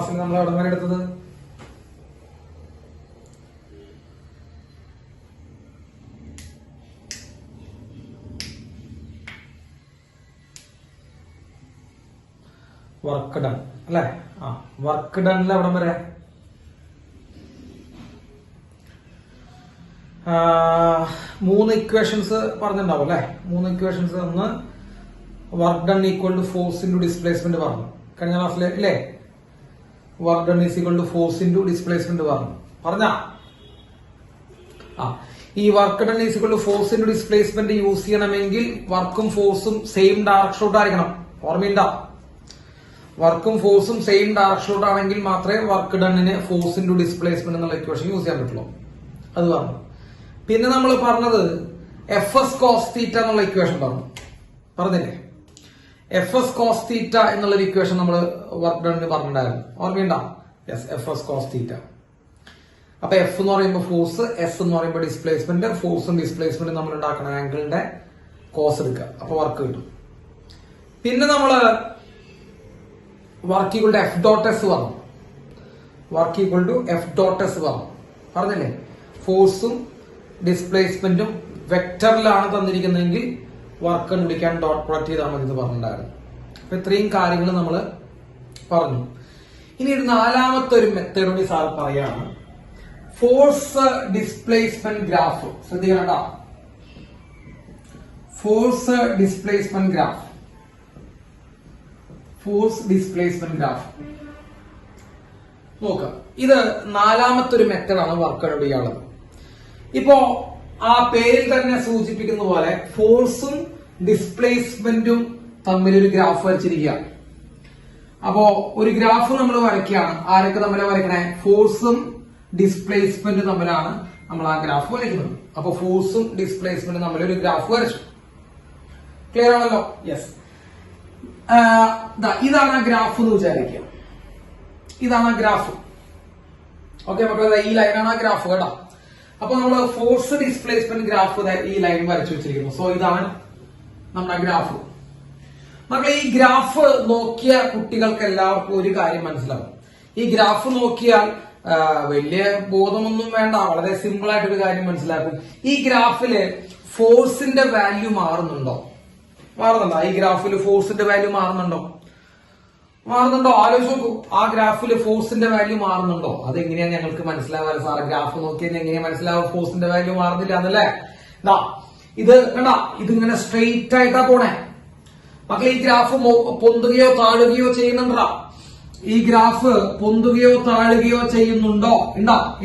ക്ലാസ്സിൽ നമ്മൾ എവിടെ വരെ എടുത്തത്? വർക്ക് ഡൺ അല്ലെ? വർക്ക് ഡണിൽ എവിടം വരെ? മൂന്ന് ഇക്വേഷൻസ് പറഞ്ഞിട്ടുണ്ടാവും അല്ലെ? മൂന്ന് ഇക്വേഷൻസ്. ഒന്ന് work done equal to force into displacement പറഞ്ഞു കഴിഞ്ഞ ക്ലാസ്സിലെ അല്ലേ? Work done is equal to force into displacement പറഞ്ഞ ഈ work done is equal to force into displacement use ചെയ്യണമെങ്കിൽ വർക്കും ഫോഴ്സും സെയിം ഡയറക്ഷനിലോട്ടായിരിക്കണം. ഓർമ്മയുണ്ട? വർക്കും ഫോഴ്സും സെയിം ഡയറക്ഷനിലോട്ടാണെങ്കിൽ മാത്രമേ വർക്ക് ഡണ്ണിന് ഫോഴ്സ് ഇൻറ്റു ഡിസ്പ്ലേസ്മെന്റ് എന്നുള്ള ഇക്വേഷൻ യൂസ് ചെയ്യാൻ പറ്റുള്ളൂ. അത് പറഞ്ഞു. പിന്നെ നമ്മൾ പറഞ്ഞത് എഫ് എസ് കോസ് തീറ്റ എന്നുള്ള ഇക്വേഷൻ പറഞ്ഞില്ലേ? എഫ് എസ് കോസ് തീറ്റ എന്നുള്ളൊരു ഇക്വേഷൻ നമ്മൾ വർക്ക് ഡണ്ണിന് പറഞ്ഞിട്ടുണ്ടായിരുന്നു. ഓർമ്മയുണ്ടോ? Yes, F S cos theta. അപ്പൊ എഫ് എന്ന് പറയുമ്പോൾ ഫോഴ്സ്, എസ് എന്ന് പറയുമ്പോൾ ഡിസ്പ്ലേസ്മെന്റ്. ഫോഴ്സും ഡിസ്പ്ലേസ്മെന്റും നമ്മൾ ഉണ്ടാക്കുന്ന ആംഗിളിന്റെ കോസ് എടുക്കുക, അപ്പൊ വർക്ക് കിട്ടും. പിന്നെ നമ്മള് work equal to F dot S പറഞ്ഞു. Work equal to F dot S പറഞ്ഞില്ലേ? ഫോഴ്സും ഡിസ്പ്ലേസ്മെന്റും വെക്ടറിലാണ് തന്നിരിക്കുന്നതെങ്കിൽ വർക്ക് കണ്ടുപിടിക്കാൻ ഡോട്ട് പ്രൊഡക്റ്റ് ചെയ്താൽ മതി എന്ന് പറഞ്ഞിട്ടുണ്ടായിരുന്നു. അപ്പൊ ഇത്രയും കാര്യങ്ങൾ നമ്മൾ പറഞ്ഞു. ഇനി ഒരു നാലാമത്തെ ഒരു മെത്തേഡ് കൂടി സാർ പറയാണ്, ഫോഴ്സ് ഡിസ്പ്ലേസ്മെന്റ് ഗ്രാഫ്. ശ്രദ്ധിക്കണ്ട, force displacement graph. Force displacement graph നോക്കുക. ഇത് നാലാമത്തെ ഒരു മെത്തേഡാണ് വർക്ക് കണ്ടുപിടിക്കാനുള്ളത്. ഇപ്പോ ആ പേരിൽ തന്നെ സൂചിപ്പിക്കുന്ന പോലെ ഫോഴ്സും ഡിസ്പ്ലേസ്മെന്റും തമ്മിലൊരു ഗ്രാഫ് വരച്ചിരിക്കുക. അപ്പോ ഒരു ഗ്രാഫ് നമ്മൾ വരയ്ക്കുകയാണ്. ആരൊക്കെ തമ്മിലാണ് വരയ്ക്കണേ? ഫോഴ്സും ഡിസ്പ്ലേസ്മെന്റും തമ്മിലാണ് നമ്മൾ ആ ഗ്രാഫ് വരയ്ക്കുന്നത്. അപ്പൊ ഫോഴ്സും ഡിസ്പ്ലേസ്മെന്റും തമ്മിലൊരു ഗ്രാഫ് വരച്ചു. ക്ലിയർ ആണല്ലോ? യെസ്. ഇതാണ് ആ ഗ്രാഫ് എന്ന് വിചാരിക്കുക. ഇതാണ് ആ ഗ്രാഫ്. ഓക്കെ മക്കളെ, ഈ ലൈനാണ് ആ ഗ്രാഫ് കേട്ടോ. അപ്പൊ നമ്മൾ ഫോഴ്സ് ഡിസ്പ്ലേസ്മെന്റ് ഗ്രാഫ് ഈ ലൈൻ വരച്ചു വെച്ചിരിക്കുന്നു. സോ ഇതാണ് നമ്മുടെ ഗ്രാഫ്. മക്കളെ, ഈ ഗ്രാഫ് നോക്കിയ കുട്ടികൾക്ക് എല്ലാവർക്കും ഒരു കാര്യം മനസ്സിലാവും. ഈ ഗ്രാഫ് നോക്കിയാൽ വലിയ ബോധമൊന്നും വേണ്ട, വളരെ സിമ്പിൾ ആയിട്ടൊരു കാര്യം മനസ്സിലാക്കും. ഈ ഗ്രാഫില് ഫോഴ്സിന്റെ വാല്യൂ മാറുന്നുണ്ടോ? ഈ ഗ്രാഫിൽ ഫോഴ്സിന്റെ വാല്യൂ മാറുന്നുണ്ടോ? ആലോചിച്ച് നോക്കൂ. ആ ഗ്രാഫിൽ ഫോഴ്സിന്റെ വാല്യൂ മാറുന്നുണ്ടോ? അതെങ്ങനെയാ ഞങ്ങൾക്ക് മനസ്സിലാവാറ് സാറ്? ഗ്രാഫ് നോക്കിയാൽ എങ്ങനെയാ മനസ്സിലാവും ഫോഴ്സിന്റെ വാല്യൂ മാറുന്നില്ല എന്നല്ലേ? ഇത് കണ്ട, ഇതിങ്ങനെ സ്ട്രെയിറ്റ് ആയിട്ടാ പോണേ. മക്കളെ, ഈ ഗ്രാഫ് പൊന്തുകയോ താഴുകയോ ചെയ്യുന്നുണ്ടോ? ഈ ഗ്രാഫ് പൊന്തുകയോ താഴുകയോ ചെയ്യുന്നുണ്ടോ?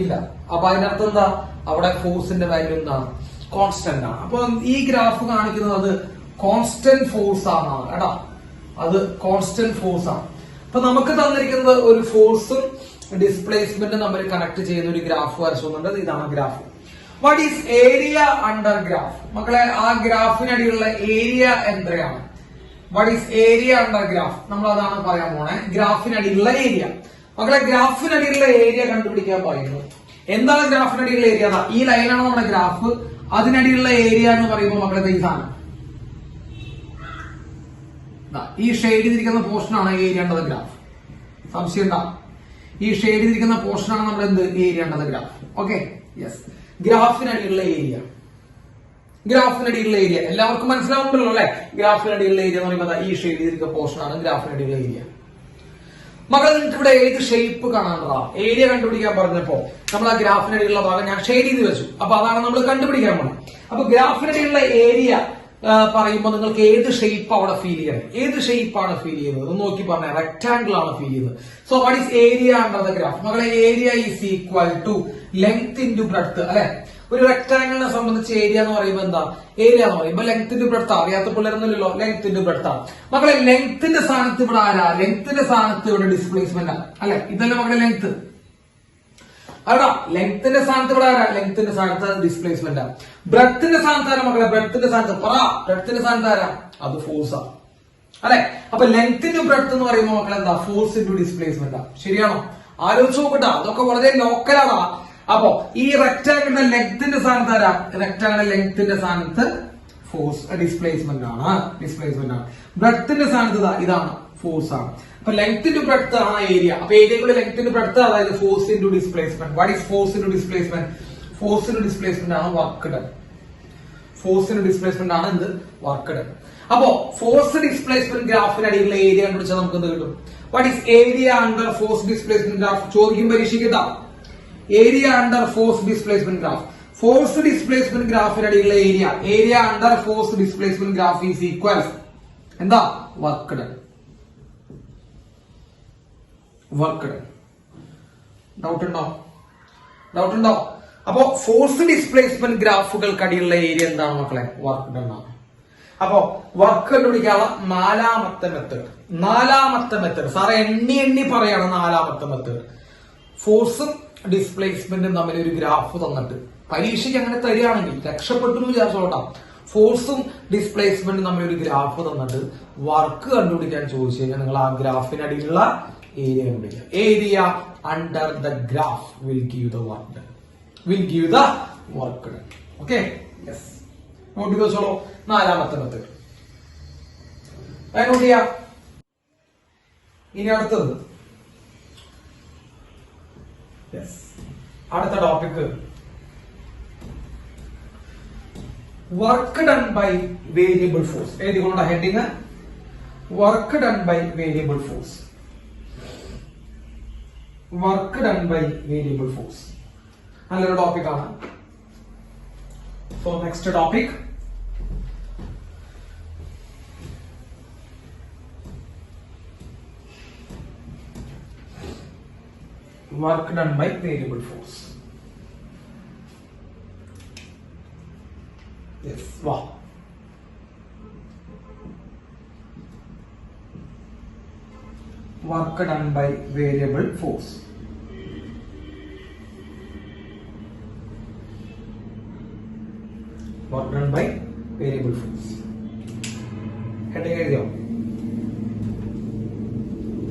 ഇല്ല. അപ്പൊ അതിനർത്ഥം എന്താ? അവിടെ ഫോഴ്സിന്റെ വാല്യൂ എന്താ? കോൺസ്റ്റന്റ് ആണ്. അപ്പൊ ഈ ഗ്രാഫ് കാണിക്കുന്നത് അത് കോൺസ്റ്റന്റ് ഫോഴ്സ് ആണ് കേട്ടോ. അത് കോൺസ്റ്റന്റ് ഫോഴ്സ് ആണ്. അപ്പൊ നമുക്ക് തന്നിരിക്കുന്നത് ഒരു ഫോഴ്സും ഡിസ്പ്ലേസ്മെന്റും തമ്മിൽ കണക്ട് ചെയ്യുന്ന ഒരു ഗ്രാഫ് വരച്ചുകൊണ്ട് ഇതാണ് graph. What is area under graph? മക്കളെ, ആ ഗ്രാഫിനടിയുള്ള ഏരിയ എത്രയാണ്? What is area under graph? നമ്മൾ അതാണ് പറയാൻ പോണേ. ഗ്രാഫിനടിയുള്ള ഏരിയ. മക്കളെ, ഗ്രാഫിനടിയുള്ള ഏരിയ കണ്ടുപിടിക്കാൻ പറയുന്നു. എന്താണ് ഗ്രാഫിനടിയുള്ള ഏരിയ? ഈ ലൈനാണ് നമ്മുടെ ഗ്രാഫ്. അതിനടിയുള്ള ഏരിയ എന്ന് പറയുമ്പോൾ മക്കളെ ഈ സാധനം, ഈ ഷെയ്ഡ് ചെയ്തിരിക്കുന്ന പോർഷനാണ് ഏരിയ അണ്ടർ ദ ഗ്രാഫ്. സംശയം ഉണ്ടാവും. ഈ ഷെയ്ഡ് ചെയ്തിരിക്കുന്ന പോർഷനാണ് നമ്മുടെ എന്ത്? Area under the graph. Okay, yes. ഗ്രാഫിനടിയുള്ള ഏരിയ. ഗ്രാഫിനടിയുള്ള ഏരിയ എല്ലാവർക്കും മനസ്സിലാവുന്നുണ്ടല്ലോ അല്ലെ? ഗ്രാഫിനടിയുള്ള ഏരിയ എന്ന് പറയുമ്പോൾ ഈ ഷെയ്ഡ് ചെയ്തിരിക്കുന്ന പോർഷനാണ് ഗ്രാഫിനടിയുള്ള ഏരിയ. മകൾ, നിങ്ങൾക്ക് ഇവിടെ ഏത് ഷേപ്പ് കാണാനുള്ളതാ? ഏരിയ കണ്ടുപിടിക്കാൻ പറഞ്ഞപ്പോ നമ്മൾ ആ ഗ്രാഫിനടിയുള്ള ഭാഗം ഞാൻ ഷെയ്ഡ് ചെയ്ത് വെച്ചു. അപ്പൊ അതാണ് നമ്മൾ കണ്ടുപിടിക്കാൻ പോകുന്നത്. അപ്പൊ ഗ്രാഫിനടിയുള്ള ഏരിയ പറയുമ്പോൾ നിങ്ങൾക്ക് ഏത് ഷേപ്പ് അവിടെ ഫീൽ ചെയ്യണം? ഏത് ഷേപ്പാണ് ഫീൽ ചെയ്യുന്നത്? നോക്കി പറഞ്ഞ റെക്ടാംഗിൾ ആണ് ഫീൽ ചെയ്യുന്നത്. So what is area under the graph? മകളെ, area is equal to length into breadth അല്ലെ? ഒരു റെക്ടാംഗിളിനെ സംബന്ധിച്ച് ഏരിയ എന്ന് പറയുമ്പോൾ എന്താ? ഏരിയ എന്ന് പറയുമ്പോൾ ലെങ്ത് ഇൻറ്റു ബ്രെഡ്ത്ത്. അറിയാത്ത പിള്ളേരൊന്നുമില്ലല്ലോ. ലെങ്ത് ഇൻറ്റു ബ്രെഡ്ത്ത് ആണ്. മക്കളെ, ലെങ്ത്തിന്റെ സ്ഥാനത്ത് ഇവിടെ ആരാ? ലെങ്ത്തിന്റെ സ്ഥാനത്ത് ഇവിടെ ഡിസ്പ്ലേസ്മെന്റ് ആണ് അല്ലെ? ഇതല്ലേ മക്കളെ ലെങ്ത്? അതാ ലെങ്ത്തിന്റെ സ്ഥാനത്ത് ഇവിടെ ആരാ? ലെങ്ത്തിന്റെ സ്ഥാനത്ത് ഡിസ്പ്ലേസ്മെന്റ് ആണ്. ബ്രെഡ്ത്തിന്റെ സ്ഥാനത്ത് ആരാ മക്കളെ? ബ്രെഡ്ത്തിന്റെ സ്ഥാനത്ത് ബ്രെഡ്ത്തിന്റെ സ്ഥാനത്ത് ആരാ? അത് ഫോഴ്സ് ആണ് അല്ലെ? അപ്പൊ ലെങ്ത് ഇൻറ്റു ബ്രെഡ്ത്ത് എന്ന് പറയുമ്പോൾ മക്കളെ എന്താ? ഫോഴ്സ് ഇൻറ്റു ഡിസ്പ്ലേസ്മെന്റ് ആണ്. ശരിയാണോ? ആലോചിച്ച് നോക്കട്ടാ, അതൊക്കെ വളരെ ലോക്കലാണ്. അപ്പോ ഈ റെക്ടാംഗിളിന്റെ ലെങ്ത്തിന്റെ സ്ഥാനത്ത് ആരാ? റെക്ടാംഗിളിന്റെ ലെങ്ത്തിന്റെ സ്ഥാനത്ത് ഫോഴ്സ് ഡിസ്പ്ലേസ്മെന്റ് ആണ്. ബ്രെഡ്ത്തിന്റെ സ്ഥാനത്ത് ഇതാണ് ഫോഴ്സ് ആണ്. അപ്പൊ ലെങ്ത് ടു ബ്രെഡ്ത്ത് ആണ് ഏരിയ. അപ്പൊ ഏരിയയുടെ ലെങ്ത് ടു ബ്രെഡ്ത്ത് അതായത് force into displacement. What is force into displacement? Force into displacement ആണ് work done. Force into displacement ആണ് എന്ത്? Work done. അപ്പോ ഫോഴ്സ് ഡിസ്പ്ലേസ്മെന്റ് ഗ്രാഫിനടിയിലുള്ള ഏരിയ കണ്ടുപിടിച്ചാൽ നമുക്ക് എന്ത് കിട്ടും? What is area under force displacement graph? ചോദിക്കും പരീക്ഷിക്കട്ട. Area under force displacement graph. Force displacement ഗ്രാഫിനടിയിലുള്ള area under force displacement graph is equals എന്താ? Work done. Work done. Doubt ഉണ്ടോ? അപ്പോ ഫോഴ്സ് ഡിസ്പ്ലേസ്മെന്റ് ഗ്രാഫുകൾക്കടിയുള്ള ഏരിയ എന്താണ് മക്കളെ? വർക്ക് ഡൺ ആണ്. അപ്പോ വർക്ക് കണ്ടുപിടിക്കാനുള്ള നാലാമത്തെ മെത്തേഡ് സാറേ എണ്ണി പറയാണ്. നാലാമത്തെ മെത്തേഡ് ഫോഴ്സും ഡിസ്പ്ലേസ്മെന്റും തമ്മിൽ ഒരു ഗ്രാഫ് തന്നിട്ട് പരീക്ഷയ്ക്ക് അങ്ങനെ തരികയാണെങ്കിൽ രക്ഷപ്പെട്ടു വിചാരിച്ചോട്ടാം. ഫോഴ്സും ഡിസ്പ്ലേസ്മെന്റും തമ്മിൽ ഒരു ഗ്രാഫ് തന്നിട്ട് വർക്ക് കണ്ടുപിടിക്കാൻ ചോദിച്ചു കഴിഞ്ഞാൽ നിങ്ങൾ ആ ഗ്രാഫിനടിയിലുള്ള ഏരിയ കണ്ടുപിടിക്കുക. Area under the graph will give the work done. Okay, yes. Note ചെയ്ത് വെച്ചോളൂ. നാലാമത്തെ മെത്തേഡ് നോട്ട് ചെയ്യാം. ഇനി അടുത്തത് അടുത്ത topic work done by variable force. എഴുതിക്കൊണ്ട heading work done by variable force. Work done by variable force നല്ലൊരു topic ആണ്. So next topic work done by variable force. Yes, wow. Work done by variable force. Work done by variable force. Heading എഴുതിയോ?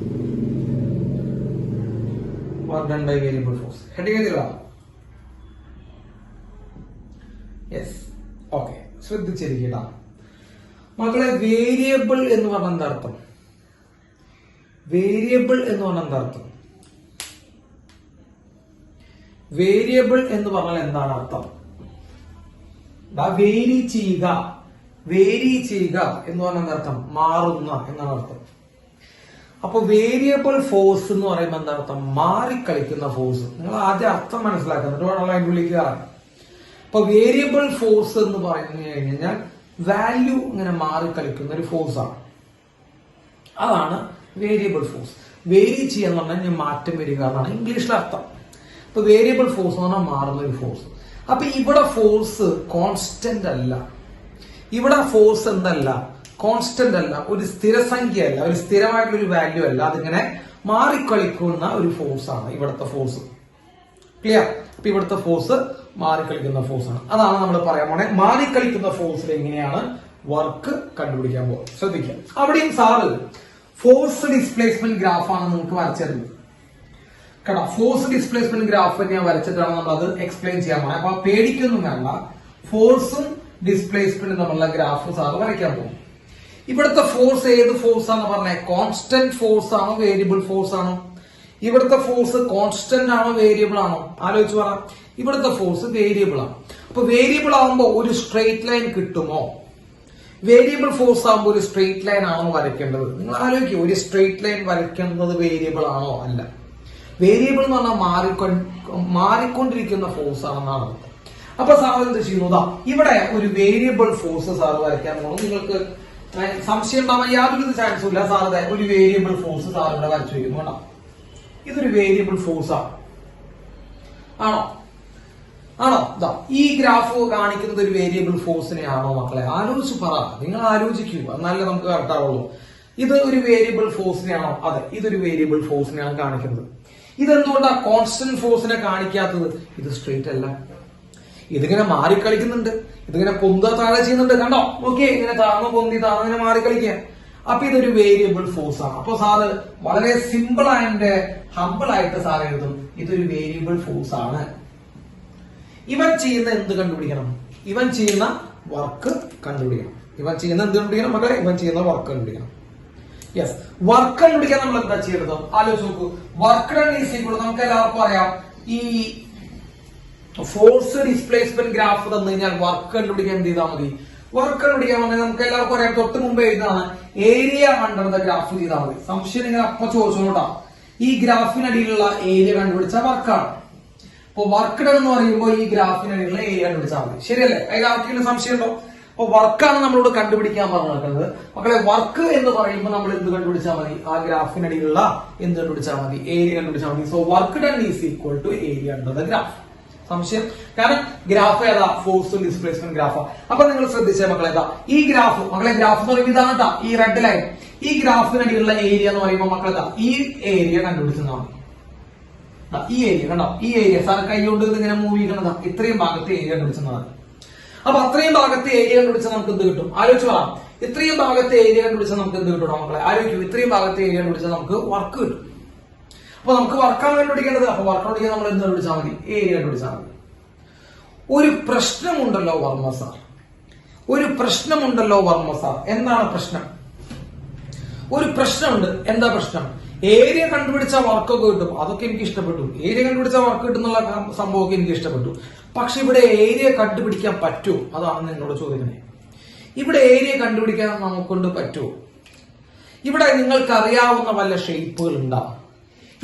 Work done by variable force. Heading എഴുതിയോ? Yes, okay. ശ്രദ്ധിച്ചിരിക്കട്ടാ മക്കളെ. Variable എന്ന് പറഞ്ഞ എന്താ അർത്ഥം? Variable എന്ന് പറഞ്ഞാൽ എന്താ അർത്ഥം? വേരിയബിൾ എന്ന് പറഞ്ഞാൽ എന്താണ് അർത്ഥം? വേരി ചെയ്യുക എന്ന് പറഞ്ഞാൽ എന്താ അർത്ഥം? മാറുന്ന എന്നാണ് അർത്ഥം. അപ്പൊ വേരിയബിൾ ഫോഴ്സ് എന്ന് പറയുമ്പോൾ എന്താ അർത്ഥം? മാറിക്കളിക്കുന്ന ഫോഴ്സ്. നിങ്ങൾ ആദ്യം അർത്ഥം മനസ്സിലാക്കുന്നുണ്ട് വേണമല്ലോ അതിന്റെ ഉള്ളിലേക്ക് കയറാൻ. അപ്പൊ വേരിയബിൾ ഫോഴ്സ് എന്ന് പറഞ്ഞു കഴിഞ്ഞാൽ വാല്യൂ ഇങ്ങനെ മാറിക്കളിക്കുന്ന ഒരു ഫോഴ്സ് ആണ്. അതാണ് വേരിയബിൾ ഫോഴ്സ്. വേരി ചെയ്യാന്ന് പറഞ്ഞാൽ മാറ്റം വരിക എന്നാണ് ഇംഗ്ലീഷിലെ അർത്ഥം. അപ്പൊ വേരിയബിൾ ഫോഴ്സ് എന്ന് പറഞ്ഞാൽ മാറുന്ന ഒരു ഫോഴ്സ്. അപ്പൊ ഇവിടെ ഫോഴ്സ് കോൺസ്റ്റന്റ് അല്ല. ഇവിടെ ഫോഴ്സ് എന്തല്ല? കോൺസ്റ്റന്റ് അല്ല, ഒരു സ്ഥിരസംഖ്യ അല്ല, ഒരു സ്ഥിരമായിട്ടുള്ള ഒരു വാല്യൂ അല്ല. അതിങ്ങനെ മാറിക്കളിക്കുന്ന ഒരു ഫോഴ്സ് ആണ് ഇവിടുത്തെ ഫോഴ്സ്. ക്ലിയർ? അപ്പൊ ഇവിടുത്തെ ഫോഴ്സ് മാറിക്കളിക്കുന്ന ഫോഴ്സ് ആണ്. അതാണ് നമ്മൾ പറയാൻ പോണേ. മാറിക്കളിക്കുന്ന ഫോഴ്സിൽ എങ്ങനെയാണ് വർക്ക് കണ്ടുപിടിക്കാൻ പോകുന്നത് ശ്രദ്ധിക്കാം. അവിടെയും സാറ് ഫോഴ്സ് ഡിസ്പ്ലേസ്മെന്റ് ഗ്രാഫാണ് നിങ്ങൾക്ക് വരച്ചിരുന്നത് കേട്ടോ. ഫോഴ്സ് ഡിസ്പ്ലേസ്മെന്റ് ഗ്രാഫ് ഞാൻ വരച്ചിട്ടാണ് നമ്മൾ അത് എക്സ്പ്ലെയിൻ ചെയ്യാൻ പോകുന്നത്. അപ്പൊ പേടിക്കൊന്നും വേണ്ട. ഫോഴ്സും ഡിസ്പ്ലേസ്മെന്റും തമ്മിലുള്ള ഗ്രാഫ് സാറ് വരയ്ക്കാൻ പോകും. ഇവിടുത്തെ ഫോഴ്സ് ഏത് ഫോഴ്സ് ആണെന്ന് പറഞ്ഞേ? കോൺസ്റ്റന്റ് ഫോഴ്സ് ആണോ വേരിയബിൾ ഫോഴ്സ് ആണോ? ഇവിടുത്തെ ഫോഴ്സ് കോൺസ്റ്റന്റ് ആണോ വേരിയബിൾ ആണോ? ആലോചിച്ച് പറ. ഇവിടുത്തെ ഫോഴ്സ് വേരിയബിൾ ആണ്. അപ്പൊ വേരിയബിൾ ആവുമ്പോ ഒരു സ്ട്രെയിറ്റ് ലൈൻ കിട്ടുമോ? വേരിയബിൾ ഫോഴ്സ് ആകുമ്പോൾ ഒരു സ്ട്രെയിറ്റ് ലൈൻ ആണോ വരയ്ക്കേണ്ടത്? നിങ്ങൾ ആലോചിക്കുക. ഒരു സ്ട്രെയിറ്റ് ലൈൻ വരയ്ക്കേണ്ടത് വേരിയബിൾ ആണോ? അല്ല. വേരിയബിൾ എന്ന് പറഞ്ഞാൽ മാറിക്കൊണ്ടിരിക്കുന്ന ഫോഴ്സ് ആണെന്നാണ് അർത്ഥം. അപ്പൊ സാർ എന്ത് ചെയ്യുന്നു? ഇവിടെ ഒരു വേരിയബിൾ ഫോഴ്സ് സാർ വരയ്ക്കാൻ പോകുന്നു. നിങ്ങൾക്ക് സംശയം ഉണ്ടാവാൻ യാതൊരു ചാൻസും ഇല്ല. സാറിന്റെ ഒരു വേരിയബിൾ ഫോഴ്സ് സാർ ഇവിടെ വരച്ചു വയ്ക്കുന്നു കേട്ടോ. ഇതൊരു വേരിയബിൾ ഫോഴ്സ് ആണോ? ഈ ഗ്രാഫ് കാണിക്കുന്നത് ഒരു വേരിയബിൾ ഫോഴ്സിനെ ആണോ മക്കളെ? ആലോചിച്ച് പറ. നിങ്ങൾ ആലോചിക്കൂ, എന്നാലേ നമുക്ക് കറക്റ്റ് ആവുള്ളൂ. ഇത് ഒരു വേരിയബിൾ ഫോഴ്സിനെയാണോ? അതെ, ഇതൊരു വേരിയബിൾ ഫോഴ്സിനെയാണ് കാണിക്കുന്നത്. ഇതെന്തുകൊണ്ടാണ് കോൺസ്റ്റന്റ് ഫോഴ്സിനെ കാണിക്കാത്തത്? ഇത് സ്ട്രെയിറ്റ് അല്ല. ഇതിങ്ങനെ മാറിക്കളിക്കുന്നുണ്ട്. ഇതിങ്ങനെ പൊന്ത താഴെ ചെയ്യുന്നുണ്ട്. കണ്ടോ? ഓക്കെ, ഇങ്ങനെ താഴ്ന്നു പൊന്തി താഴ്ന്നു മാറിക്കളിക്കുക. അപ്പൊ ഇതൊരു വേരിയബിൾ ഫോഴ്സ് ആണ്. അപ്പൊ സാറ് വളരെ സിമ്പിൾ ആൻഡ് ഹമ്പിൾ ആയിട്ട് സാർ എഴുതും ഇതൊരു വേരിയബിൾ ഫോഴ്സ് ആണ്. ഇവൻ ചെയ്യുന്ന എന്ത് കണ്ടുപിടിക്കണം? ഇവൻ ചെയ്യുന്ന വർക്ക് കണ്ടുപിടിക്കണം. ഇവൻ ചെയ്യുന്ന എന്ത് കണ്ടുപിടിക്കണം മക്കളെ? ഇവൻ ചെയ്യുന്ന വർക്ക് കണ്ടുപിടിക്കണം. യെസ്, വർക്ക് കണ്ടുപിടിക്കാൻ നമ്മൾ എന്താ ചെയ്യേണ്ടത് ആലോചിച്ച് നോക്കൂ. വർക്ക് ഡൺ ഈസ് ഈക്വൽ, നമുക്ക് എല്ലാവർക്കും അറിയാം, ഈ ഫോഴ്സ് ഡിസ്പ്ലേസ്മെന്റ് ഗ്രാഫ് തന്നു കഴിഞ്ഞാൽ വർക്ക് കണ്ടുപിടിക്കാൻ എന്ത് ചെയ്താൽ മതി? വർക്ക് കണ്ടുപിടിക്കാൻ വന്നാൽ നമുക്ക് എല്ലാവർക്കും അറിയാം, തൊട്ട് മുമ്പ് എഴുതാണ് ഏരിയ അണ്ടർ ദ ഗ്രാഫ് ചെയ്താൽ മതി. സംശയം നിങ്ങൾ അപ്പൊ ചോദിച്ചോട്ടാ, ഈ ഗ്രാഫിനടിയിലുള്ള ഏരിയ കണ്ടുപിടിച്ച വർക്കാണ്. അപ്പൊ വർക്ക് ഡൺ എന്ന് പറയുമ്പോൾ ഈ ഗ്രാഫിനടിയിലുള്ള ഏരിയ കണ്ടുപിടിച്ചാൽ മതി. ശരിയല്ലേ? അതിൽ ആർക്കെങ്കിലും സംശയം ഉണ്ടോ? അപ്പൊ വർക്കാണ് നമ്മളോട് കണ്ടുപിടിക്കാൻ പറഞ്ഞിരിക്കുന്നത്. മക്കളെ, വർക്ക് എന്ന് പറയുമ്പോൾ നമ്മൾ എന്ത് കണ്ടുപിടിച്ചാൽ മതി? ആ ഗ്രാഫിനടിയിലുള്ള എന്ത് കണ്ടുപിടിച്ചാൽ മതി? ഏരിയ കണ്ടുപിടിച്ചാൽ മതി. So work done is equal to area under the graph. സംശയം? കാരണം ഗ്രാഫ് ഏതാ? Force displacement graph. അപ്പൊ നിങ്ങൾ ശ്രദ്ധിച്ചേ മക്കളെ, ഈ ഗ്രാഫ്, മക്കളെ ഗ്രാഫ് എന്ന് പറയുമ്പോൾ ഇതാണ് കേട്ടോ, ഈ റെഡ് ലൈൻ. ഈ ഗ്രാഫിനടിയിലുള്ള ഏരിയ എന്ന് പറയുമ്പോൾ മക്കളെ ഈ ഏരിയ കണ്ടുപിടിച്ചതാണ്. ഈ ഏരിയ കണ്ടോ? ഈ ഏരിയ സാർ കൈകൊണ്ട് ഇങ്ങനെ മൂവ് ചെയ്യണതാ, ഇത്രയും ഭാഗത്തെ ഏരിയ കണ്ടുപിടിച്ചതാണ്. അപ്പൊ അത്രയും ഭാഗത്തെ ഏരിയ കണ്ടുപിടിച്ചാൽ നമുക്ക് എന്ത് കിട്ടും? ആലോചിച്ച് പറയാം. ഇത്രയും ഭാഗത്തെ ഏരിയ കണ്ടുപിടിച്ചാൽ നമുക്ക് എന്ത് കിട്ടും മക്കളെ? ആലോചിക്കും. ഇത്രയും ഭാഗത്തെ ഏരിയ കണ്ടുപിടിച്ചാൽ നമുക്ക് വർക്ക് കിട്ടും. അപ്പൊ നമുക്ക് വർക്കാണ് കണ്ടുപിടിക്കേണ്ടത്. അപ്പൊ വർക്ക് കണ്ടുപിടിക്കാൻ നമ്മൾ എന്ത് കണ്ടുപിടിച്ചാൽ മതി? ഏരിയ കണ്ടുപിടിച്ചാൽ മതി. ഒരു പ്രശ്നമുണ്ടല്ലോ വർമ്മ സാർ, ഒരു പ്രശ്നമുണ്ടല്ലോ വർമ്മ സാർ. എന്താണ് പ്രശ്നം? ഒരു പ്രശ്നമുണ്ട്. എന്താ പ്രശ്നം? ഏരിയ കണ്ടുപിടിച്ച വർക്കൊക്കെ കിട്ടും, അതൊക്കെ എനിക്ക് ഇഷ്ടപ്പെട്ടു. ഏരിയ കണ്ടുപിടിച്ച വർക്ക് കിട്ടുന്നുള്ള സംഭവമൊക്കെ എനിക്ക് ഇഷ്ടപ്പെട്ടു. പക്ഷെ ഇവിടെ ഏരിയ കണ്ടുപിടിക്കാൻ പറ്റുമോ? അതാണ് എന്നോട് ചോദിക്കുന്നത്. ഇവിടെ ഏരിയ കണ്ടുപിടിക്കാൻ നമുക്കൊണ്ട് പറ്റുമോ? ഇവിടെ നിങ്ങൾക്ക് അറിയാവുന്ന വല്ല ഷേപ്പുകൾ ഉണ്ടാവും.